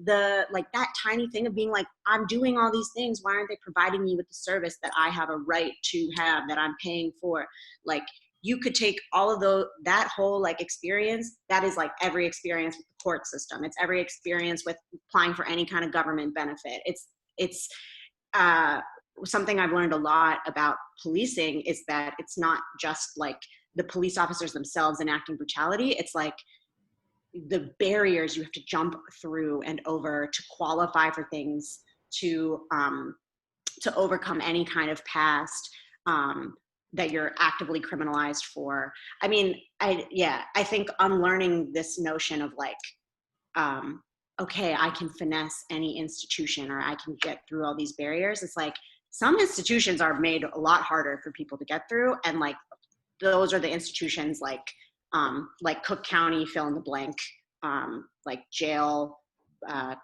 the like that tiny thing of being like, I'm doing all these things, why aren't they providing me with the service that I have a right to have, that I'm paying for? Like you could take all of that whole like experience, that is like every experience with the court system, it's every experience with applying for any kind of government benefit. It's something I've learned a lot about policing is that it's not just like the police officers themselves enacting brutality, it's like the barriers you have to jump through and over to qualify for things, to overcome any kind of past that you're actively criminalized for. I mean, I think unlearning this notion of like, okay, I can finesse any institution, or I can get through all these barriers. It's like some institutions are made a lot harder for people to get through, and like those are the institutions like Cook County, fill in the blank, like jail,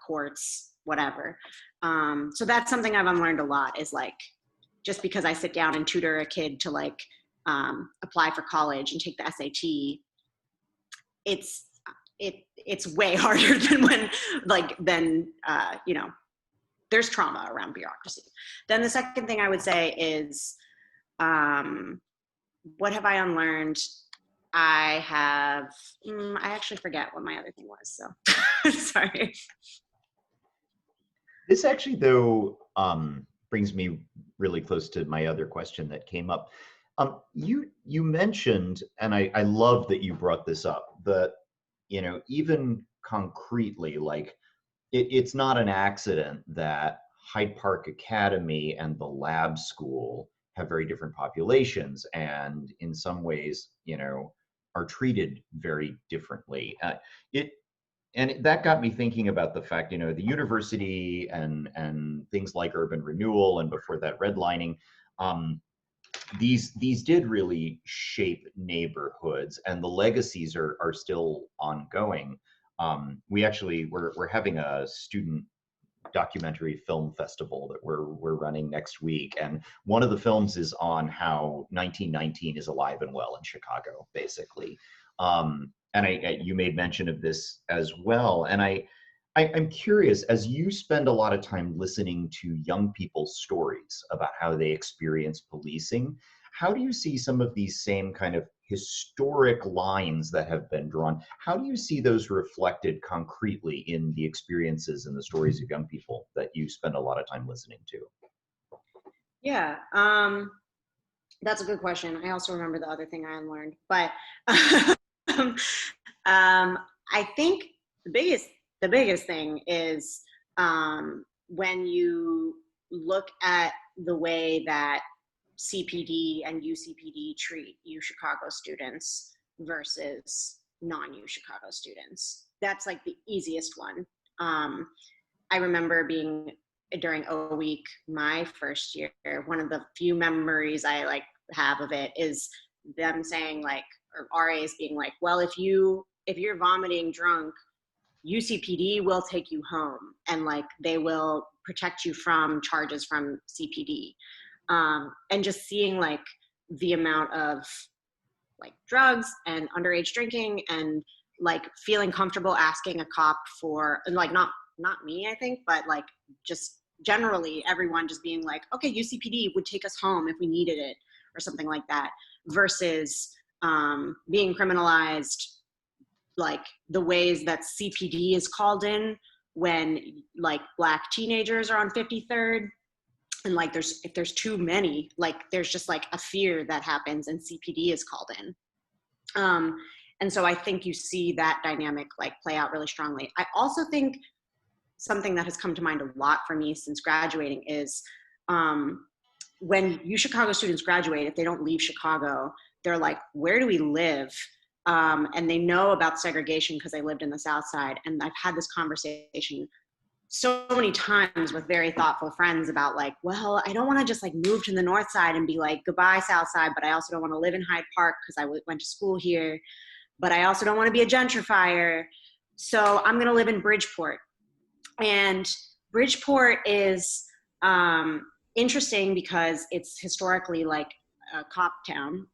courts, whatever. So that's something I've unlearned a lot, is like, just because I sit down and tutor a kid to like apply for college and take the SAT, it's way harder than you know, there's trauma around bureaucracy. Then the second thing I would say is, what have I unlearned? I actually forget what my other thing was, so sorry. This actually, though, brings me really close to my other question that came up. You mentioned, and I love that you brought this up, that, you know, even concretely, like it's not an accident that Hyde Park Academy and the lab school have very different populations, and in some ways, you know, are treated very differently. That got me thinking about the fact, you know, the university and things like urban renewal, and before that redlining, these did really shape neighborhoods, and the legacies are still ongoing. We're having a student documentary film festival that we're running next week, and one of the films is on how 1919 is alive and well in Chicago, basically. And you made mention of this as well, and I'm curious, as you spend a lot of time listening to young people's stories about how they experience policing, how do you see some of these same kind of historic lines that have been drawn? How do you see those reflected concretely in the experiences and the stories of young people that you spend a lot of time listening to? Yeah, that's a good question. I also remember the other thing I unlearned, but I think the biggest thing is when you look at the way that CPD and UCPD treat Uchicago students versus non-Uchicago students. That's like the easiest one. I remember being during O Week, my first year, one of the few memories I like have of it is them saying like, or RAs being like, well, if you're vomiting drunk, UCPD will take you home and like they will protect you from charges from CPD. And just seeing like the amount of like drugs and underage drinking and like feeling comfortable asking a cop for, and like not me, I think, but like just generally everyone just being like, okay, UCPD would take us home if we needed it or something like that, versus being criminalized, like the ways that CPD is called in when like Black teenagers are on 53rd, and like if there's too many, like there's just like a fear that happens and CPD is called in. And so I think you see that dynamic like play out really strongly. I also think something that has come to mind a lot for me since graduating is when Uchicago students graduate, if they don't leave Chicago, they're like, where do we live? And they know about segregation because they lived in the South Side. And I've had this conversation so many times with very thoughtful friends about like, well, I don't want to just like move to the North Side and be like, goodbye South Side, but I also don't want to live in Hyde Park because I went to school here, but I also don't want to be a gentrifier. So I'm going to live in Bridgeport. And Bridgeport is interesting because it's historically like a cop town,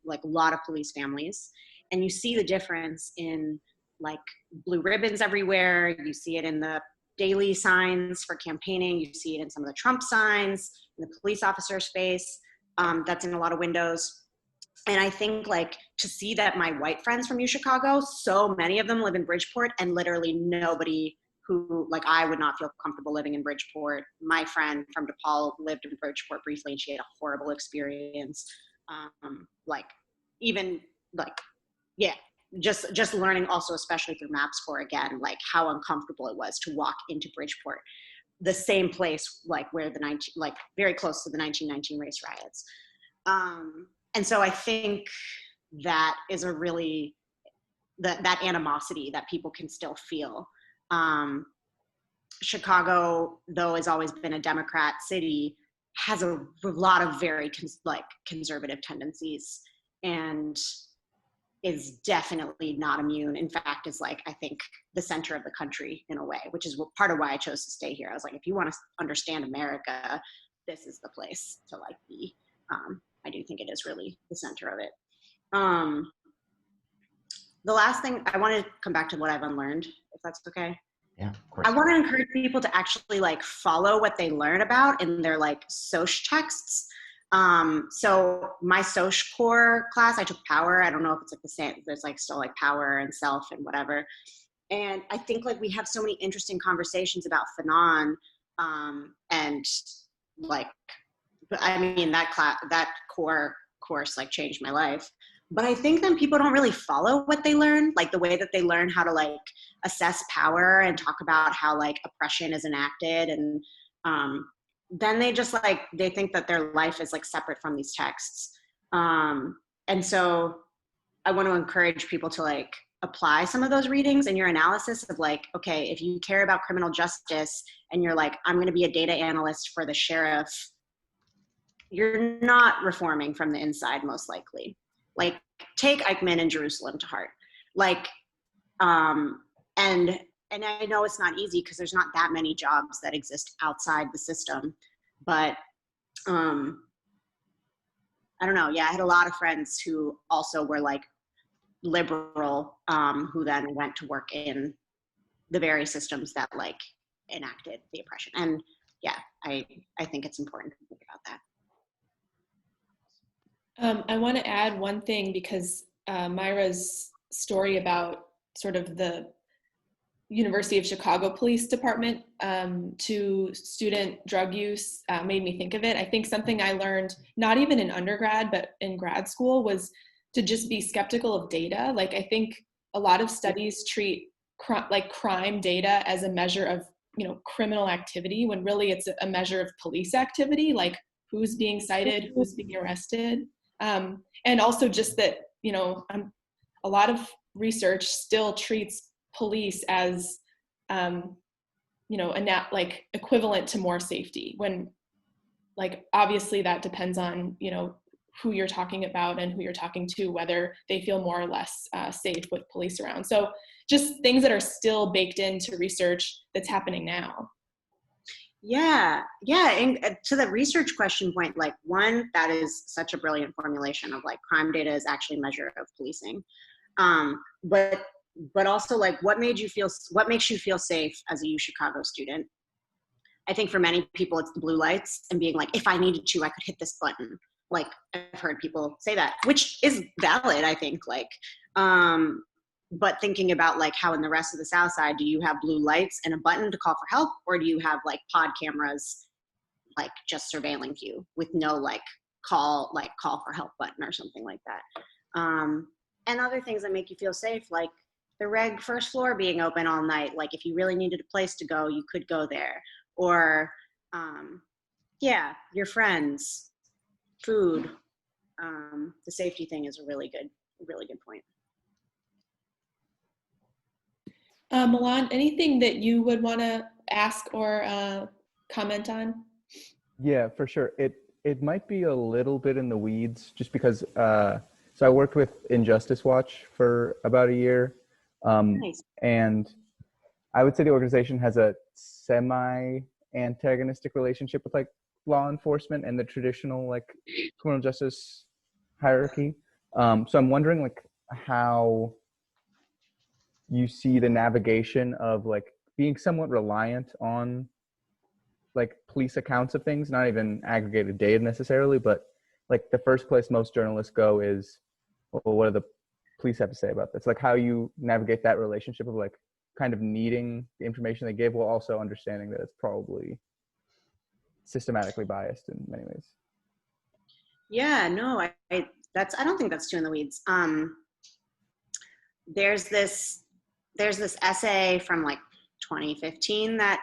like a lot of police families. And you see the difference in like blue ribbons everywhere. You see it in the daily signs for campaigning. You see it in some of the Trump signs, in the police officer's face. That's in a lot of windows. And I think like to see that my white friends from Uchicago, so many of them live in Bridgeport, and literally nobody who, like, I would not feel comfortable living in Bridgeport. My friend from DePaul lived in Bridgeport briefly and she had a horrible experience. Like even like, yeah, just learning also, especially through MapScore again, like how uncomfortable it was to walk into Bridgeport, the same place like where like very close to the 1919 race riots. And so I think that is a really, that animosity that people can still feel. Chicago, though, has always been a Democrat city, has a lot of very conservative tendencies and is definitely not immune. In fact, is like, I think, the center of the country in a way, which is part of why I chose to stay here. I was like, if you want to understand America, this is the place to like be. I do think it is really the center of it. The last thing, I want to come back to what I've unlearned, if that's okay. Yeah, of course. I want to encourage people to actually like follow what they learn about in their like soc texts. So my soc core class, I took power. I don't know if it's like the same, there's like still like power and self and whatever. And I think like we have so many interesting conversations about Fanon, and like, I mean, that core course like changed my life. But I think then people don't really follow what they learn, like the way that they learn how to like assess power and talk about how like oppression is enacted. And then they just like, they think that their life is like separate from these texts. And so I want to encourage people to like apply some of those readings in your analysis of like, okay, if you care about criminal justice and you're like, I'm going to be a data analyst for the sheriff, you're not reforming from the inside, most likely. Like, take Eichmann and Jerusalem to heart. Like, and I know it's not easy because there's not that many jobs that exist outside the system, but I don't know. Yeah, I had a lot of friends who also were like liberal, who then went to work in the very systems that like enacted the oppression. And yeah, I think it's important to think about that. I want to add one thing because Maira's story about sort of the University of Chicago Police Department to student drug use made me think of it. I think something I learned, not even in undergrad, but in grad school, was to just be skeptical of data. Like, I think a lot of studies treat crime data as a measure of, criminal activity, when really it's a measure of police activity, like who's being cited, who's being arrested. And also just that, a lot of research still treats police as, equivalent to more safety, when like, obviously that depends on, who you're talking about and who you're talking to, whether they feel more or less safe with police around. So just things that are still baked into research that's happening now. Yeah, yeah. And to the research question point, like one, that is such a brilliant formulation of like crime data is actually a measure of policing. But also like what makes you feel safe as a Uchicago student? I think for many people it's the blue lights and being like, if I needed to, I could hit this button. Like I've heard people say that, which is valid, I think, like, but thinking about like how in the rest of the South Side, do you have blue lights and a button to call for help? Or do you have like pod cameras, like just surveilling you with no like call for help button or something like that? And other things that make you feel safe, like the reg first floor being open all night. Like if you really needed a place to go, you could go there. Or yeah, your friends, food. The safety thing is a really good point. Milan, anything that you would want to ask or comment on? Yeah, for sure. It might be a little bit in the weeds, just because. So I worked with Injustice Watch for about a year, Nice. and I would say the organization has a semi-antagonistic relationship with like law enforcement and the traditional like criminal justice hierarchy. So I'm wondering like how you see the navigation of like being somewhat reliant on like police accounts of things, not even aggregated data necessarily, but like the first place most journalists go is, well, what do the police have to say about this? Like how you navigate that relationship of like kind of needing the information they give while also understanding that it's probably systematically biased in many ways. Yeah, no, I don't think that's too in the weeds. There's this essay from like 2015 that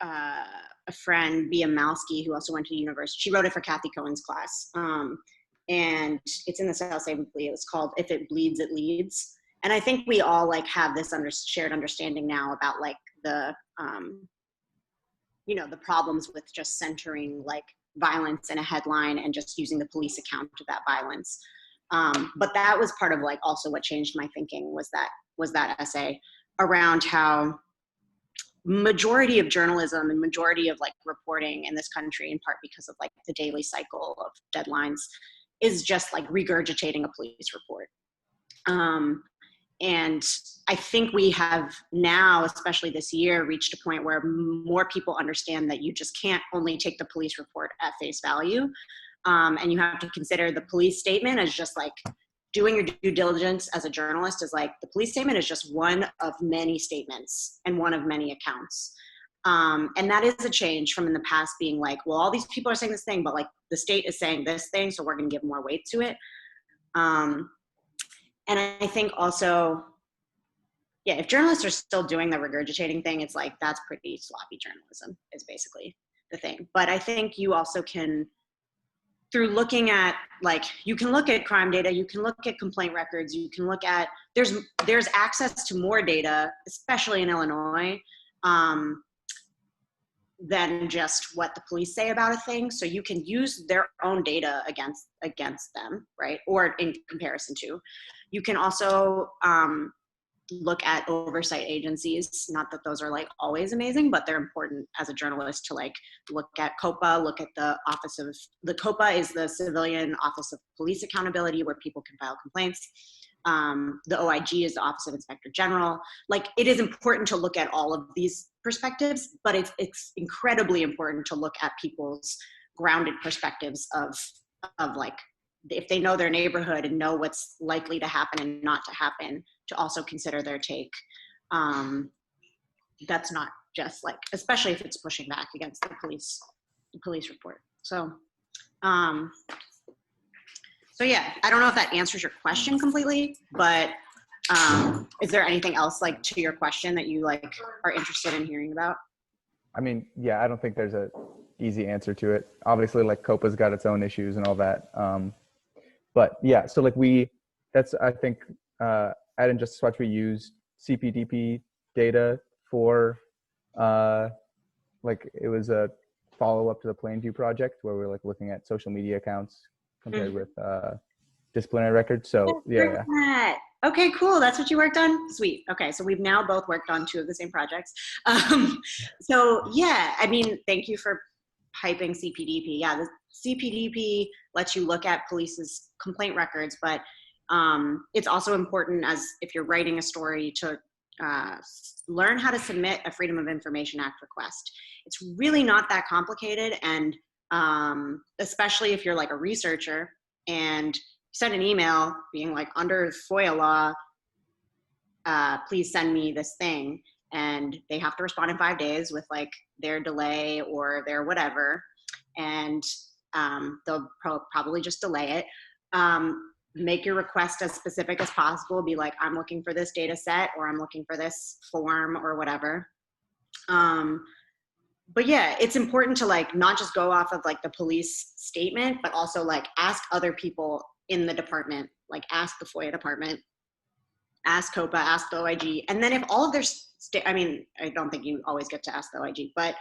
a friend, Bia Malski, who also went to university, she wrote it for Kathy Cohen's class. And it's in the South Side Weekly. It was called "If It Bleeds, It Leads." And I think we all like have this shared understanding now about like the the problems with just centering like violence in a headline and just using the police account of that violence. But that was part of like also what changed my thinking was that essay around how majority of journalism and majority of like reporting in this country, in part because of like the daily cycle of deadlines, is just like regurgitating a police report. And I think we have now, especially this year, reached a point where more people understand that you just can't only take the police report at face value. And you have to consider the police statement as just like doing your due diligence as a journalist is like the police statement is just one of many statements and one of many accounts. And that is a change from in the past being like, well, all these people are saying this thing, but like the state is saying this thing, so we're going to give more weight to it. And I think also, yeah, if journalists are still doing the regurgitating thing, it's like, that's pretty sloppy journalism is basically the thing. But I think you also can, through looking at, like, you can look at crime data, you can look at complaint records, you can look at, there's access to more data, especially in Illinois, than just what the police say about a thing. So you can use their own data against them, right? Or in comparison to. You can also look at oversight agencies. Not that those are like always amazing, but they're important as a journalist to like look at COPA, look at the COPA is the Civilian Office of Police Accountability, where people can file complaints. The OIG is the Office of Inspector General. Like, it is important to look at all of these perspectives, but it's incredibly important to look at people's grounded perspectives of like, if they know their neighborhood and know what's likely to happen and not to happen, to also consider their take. That's not just like, especially if it's pushing back against the police report. So yeah, I don't know if that answers your question completely, but is there anything else like to your question that you like are interested in hearing about? I mean, yeah, I don't think there's a easy answer to it. Obviously, like COPA's got its own issues and all that. But yeah, so like I think at Injustice Watch, we use CPDP data for like, it was a follow-up to the Plainview project where we're like looking at social media accounts compared with disciplinary records. So yeah. Okay, cool. That's what you worked on? Sweet. Okay, so we've now both worked on 2 of the same projects. So yeah, I mean, thank you for hyping CPDP. Yeah, the CPDP lets you look at police's complaint records, but it's also important, as if you're writing a story, to learn how to submit a Freedom of Information Act request. It's really not that complicated, and especially if you're like a researcher and send an email being like, under FOIA law, please send me this thing, and they have to respond in 5 days with like their delay or their whatever, and they'll probably just delay it. Make your request as specific as possible. Be like, I'm looking for this data set, or I'm looking for this form, or whatever. But yeah, it's important to like not just go off of like the police statement, but also like ask other people in the department, like ask the FOIA department, ask COPA, ask the OIG. And then if all of their, I mean, I don't think you always get to ask the OIG, but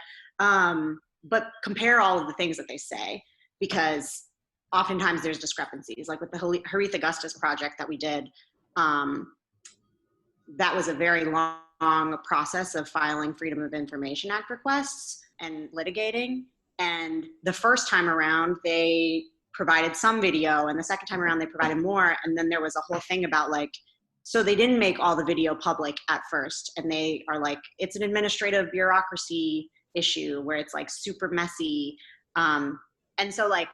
compare all of the things that they say, because oftentimes there's discrepancies. Like with the Harith Augustus project that we did, that was a very long process of filing Freedom of Information Act requests and litigating. And the first time around, they provided some video, and the second time around they provided more. And then there was a whole thing about like, so they didn't make all the video public at first, and they are like, it's an administrative bureaucracy issue where it's like super messy. And so like,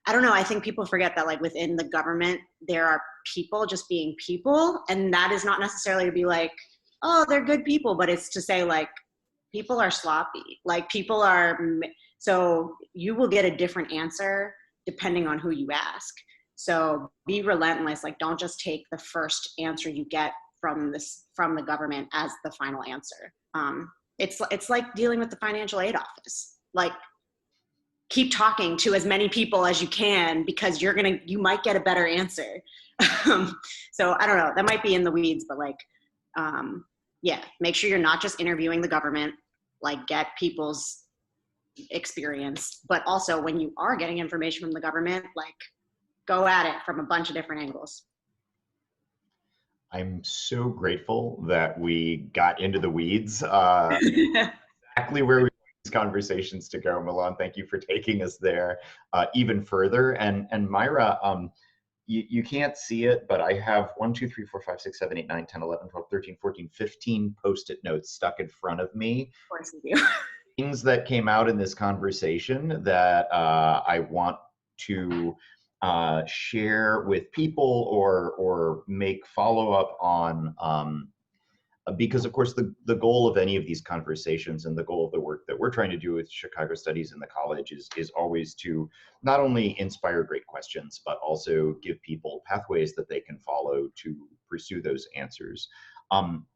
I don't know, I think people forget that like within the government, there are people just being people, and that is not necessarily to be like, oh, they're good people, but it's to say like, people are sloppy. Like people are, so you will get a different answer depending on who you ask. So be relentless. Like, don't just take the first answer you get from the government as the final answer. It's like dealing with the financial aid office. Like, keep talking to as many people as you can, because you might get a better answer. So I don't know, that might be in the weeds, but like, yeah, make sure you're not just interviewing the government, like get people's experience, but also when you are getting information from the government, like go at it from a bunch of different angles. I'm so grateful that we got into the weeds. Exactly where we want these conversations to go, Milan. Thank you for taking us there even further. And Maira, you can't see it, but I have 1, 2, 3, 4, 5, 6, 7, 8, 9, 10, 11, 12, 13, 14, 15 Post-it notes stuck in front of me. Of course you do. Things that came out in this conversation that I want to share with people or make follow-up on, because of course the goal of any of these conversations and the goal of the work that we're trying to do with Chicago Studies in the college is always to not only inspire great questions, but also give people pathways that they can follow to pursue those answers.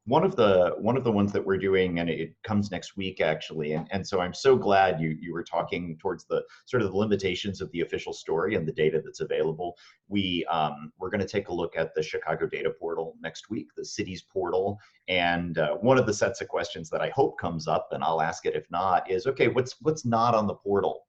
One of the ones that we're doing, and it comes next week actually, and so I'm so glad you were talking towards the sort of the limitations of the official story and the data that's available. We're going to take a look at the Chicago data portal next week, the city's portal, and one of the sets of questions that I hope comes up, and I'll ask it if not, is okay, what's not on the portal?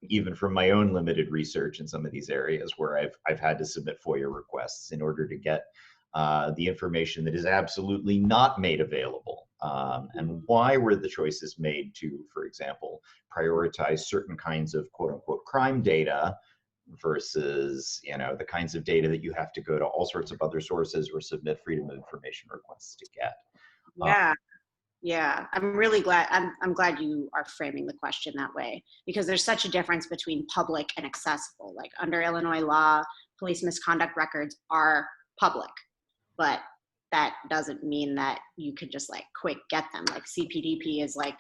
Even from my own limited research in some of these areas where I've had to submit FOIA requests in order to get the information that is absolutely not made available, and why were the choices made to, for example, prioritize certain kinds of quote unquote crime data versus, the kinds of data that you have to go to all sorts of other sources or submit Freedom of Information requests to get. Yeah, I'm really glad. I'm glad you are framing the question that way, because there's such a difference between public and accessible. Like under Illinois law, police misconduct records are public, but that doesn't mean that you could just like quick get them. Like CPDP is like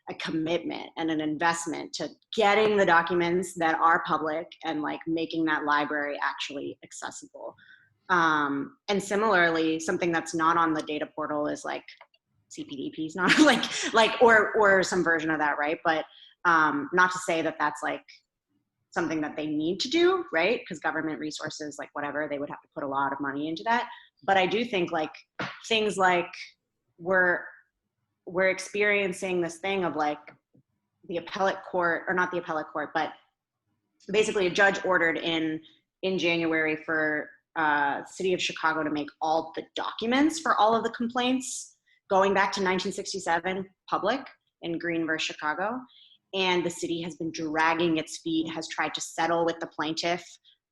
a commitment and an investment to getting the documents that are public and like making that library actually accessible. And similarly, something that's not on the data portal is like CPDP is not or some version of that, right? But not to say that that's like something that they need to do, right? Because government resources, like whatever, they would have to put a lot of money into that. But I do think like things like we're experiencing this thing of like the appellate court, or not the appellate court, but basically a judge ordered in January for city of Chicago to make all the documents for all of the complaints going back to 1967 public in Green versus Chicago. And the city has been dragging its feet, has tried to settle with the plaintiff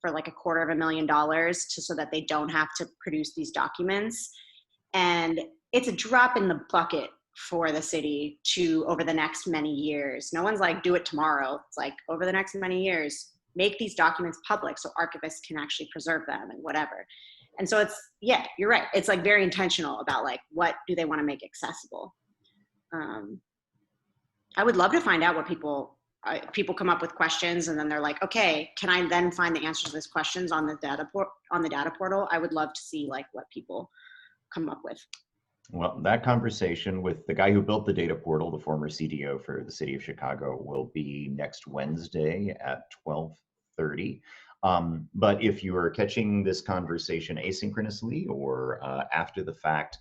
for like $250,000 so that they don't have to produce these documents. And it's a drop in the bucket for the city to, over the next many years. No one's like, do it tomorrow. It's like, over the next many years, make these documents public so archivists can actually preserve them and whatever. And so it's, yeah, you're right. It's like very intentional about like, what do they want to make accessible? I would love to find out what people come up with questions and then they're like, okay, can I then find the answers to these questions on the data portal? I would love to see like what people come up with. Well, that conversation with the guy who built the data portal, the former CDO for the city of Chicago, will be next Wednesday at 12:30. But if you are catching this conversation asynchronously or after the fact,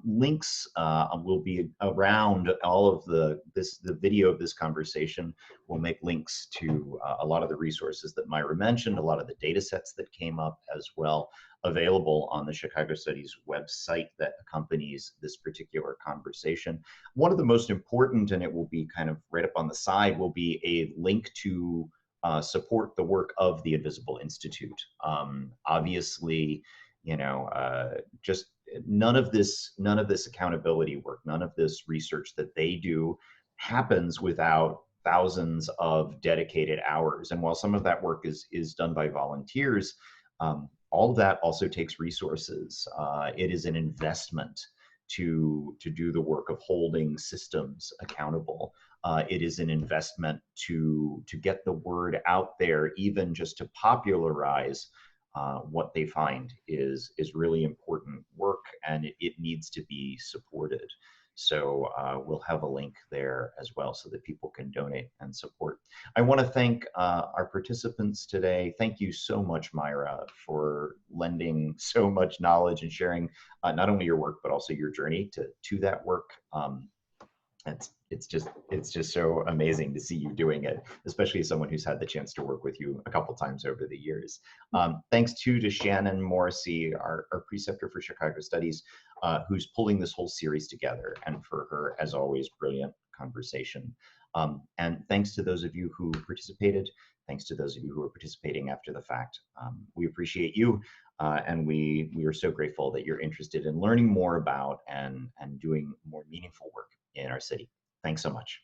links will be around all of the video of this conversation. Will make links to a lot of the resources that Maira mentioned, a lot of the data sets that came up as well, available on the Chicago Studies website that accompanies this particular conversation. One of the most important, and it will be kind of right up on the side, will be a link to support the work of the Invisible Institute. Obviously, you know, just none of this accountability work, none of this research that they do happens without thousands of dedicated hours. And while some of that work is done by volunteers, all of that also takes resources. It is an investment to do the work of holding systems accountable. It is an investment to get the word out there, even just to popularize what they find is really important work, and it needs to be supported. So we'll have a link there as well so that people can donate and support. I want to thank our participants today. Thank you so much, Maira, for lending so much knowledge and sharing not only your work, but also your journey to that work. It's just so amazing to see you doing it, especially as someone who's had the chance to work with you a couple times over the years. Thanks too to Shannon Morrissey, our preceptor for Chicago Studies, who's pulling this whole series together, and for her, as always, brilliant conversation. And thanks to those of you who participated. Thanks to those of you who are participating after the fact. We appreciate you, and we are so grateful that you're interested in learning more about and doing more meaningful work in our city. Thanks so much.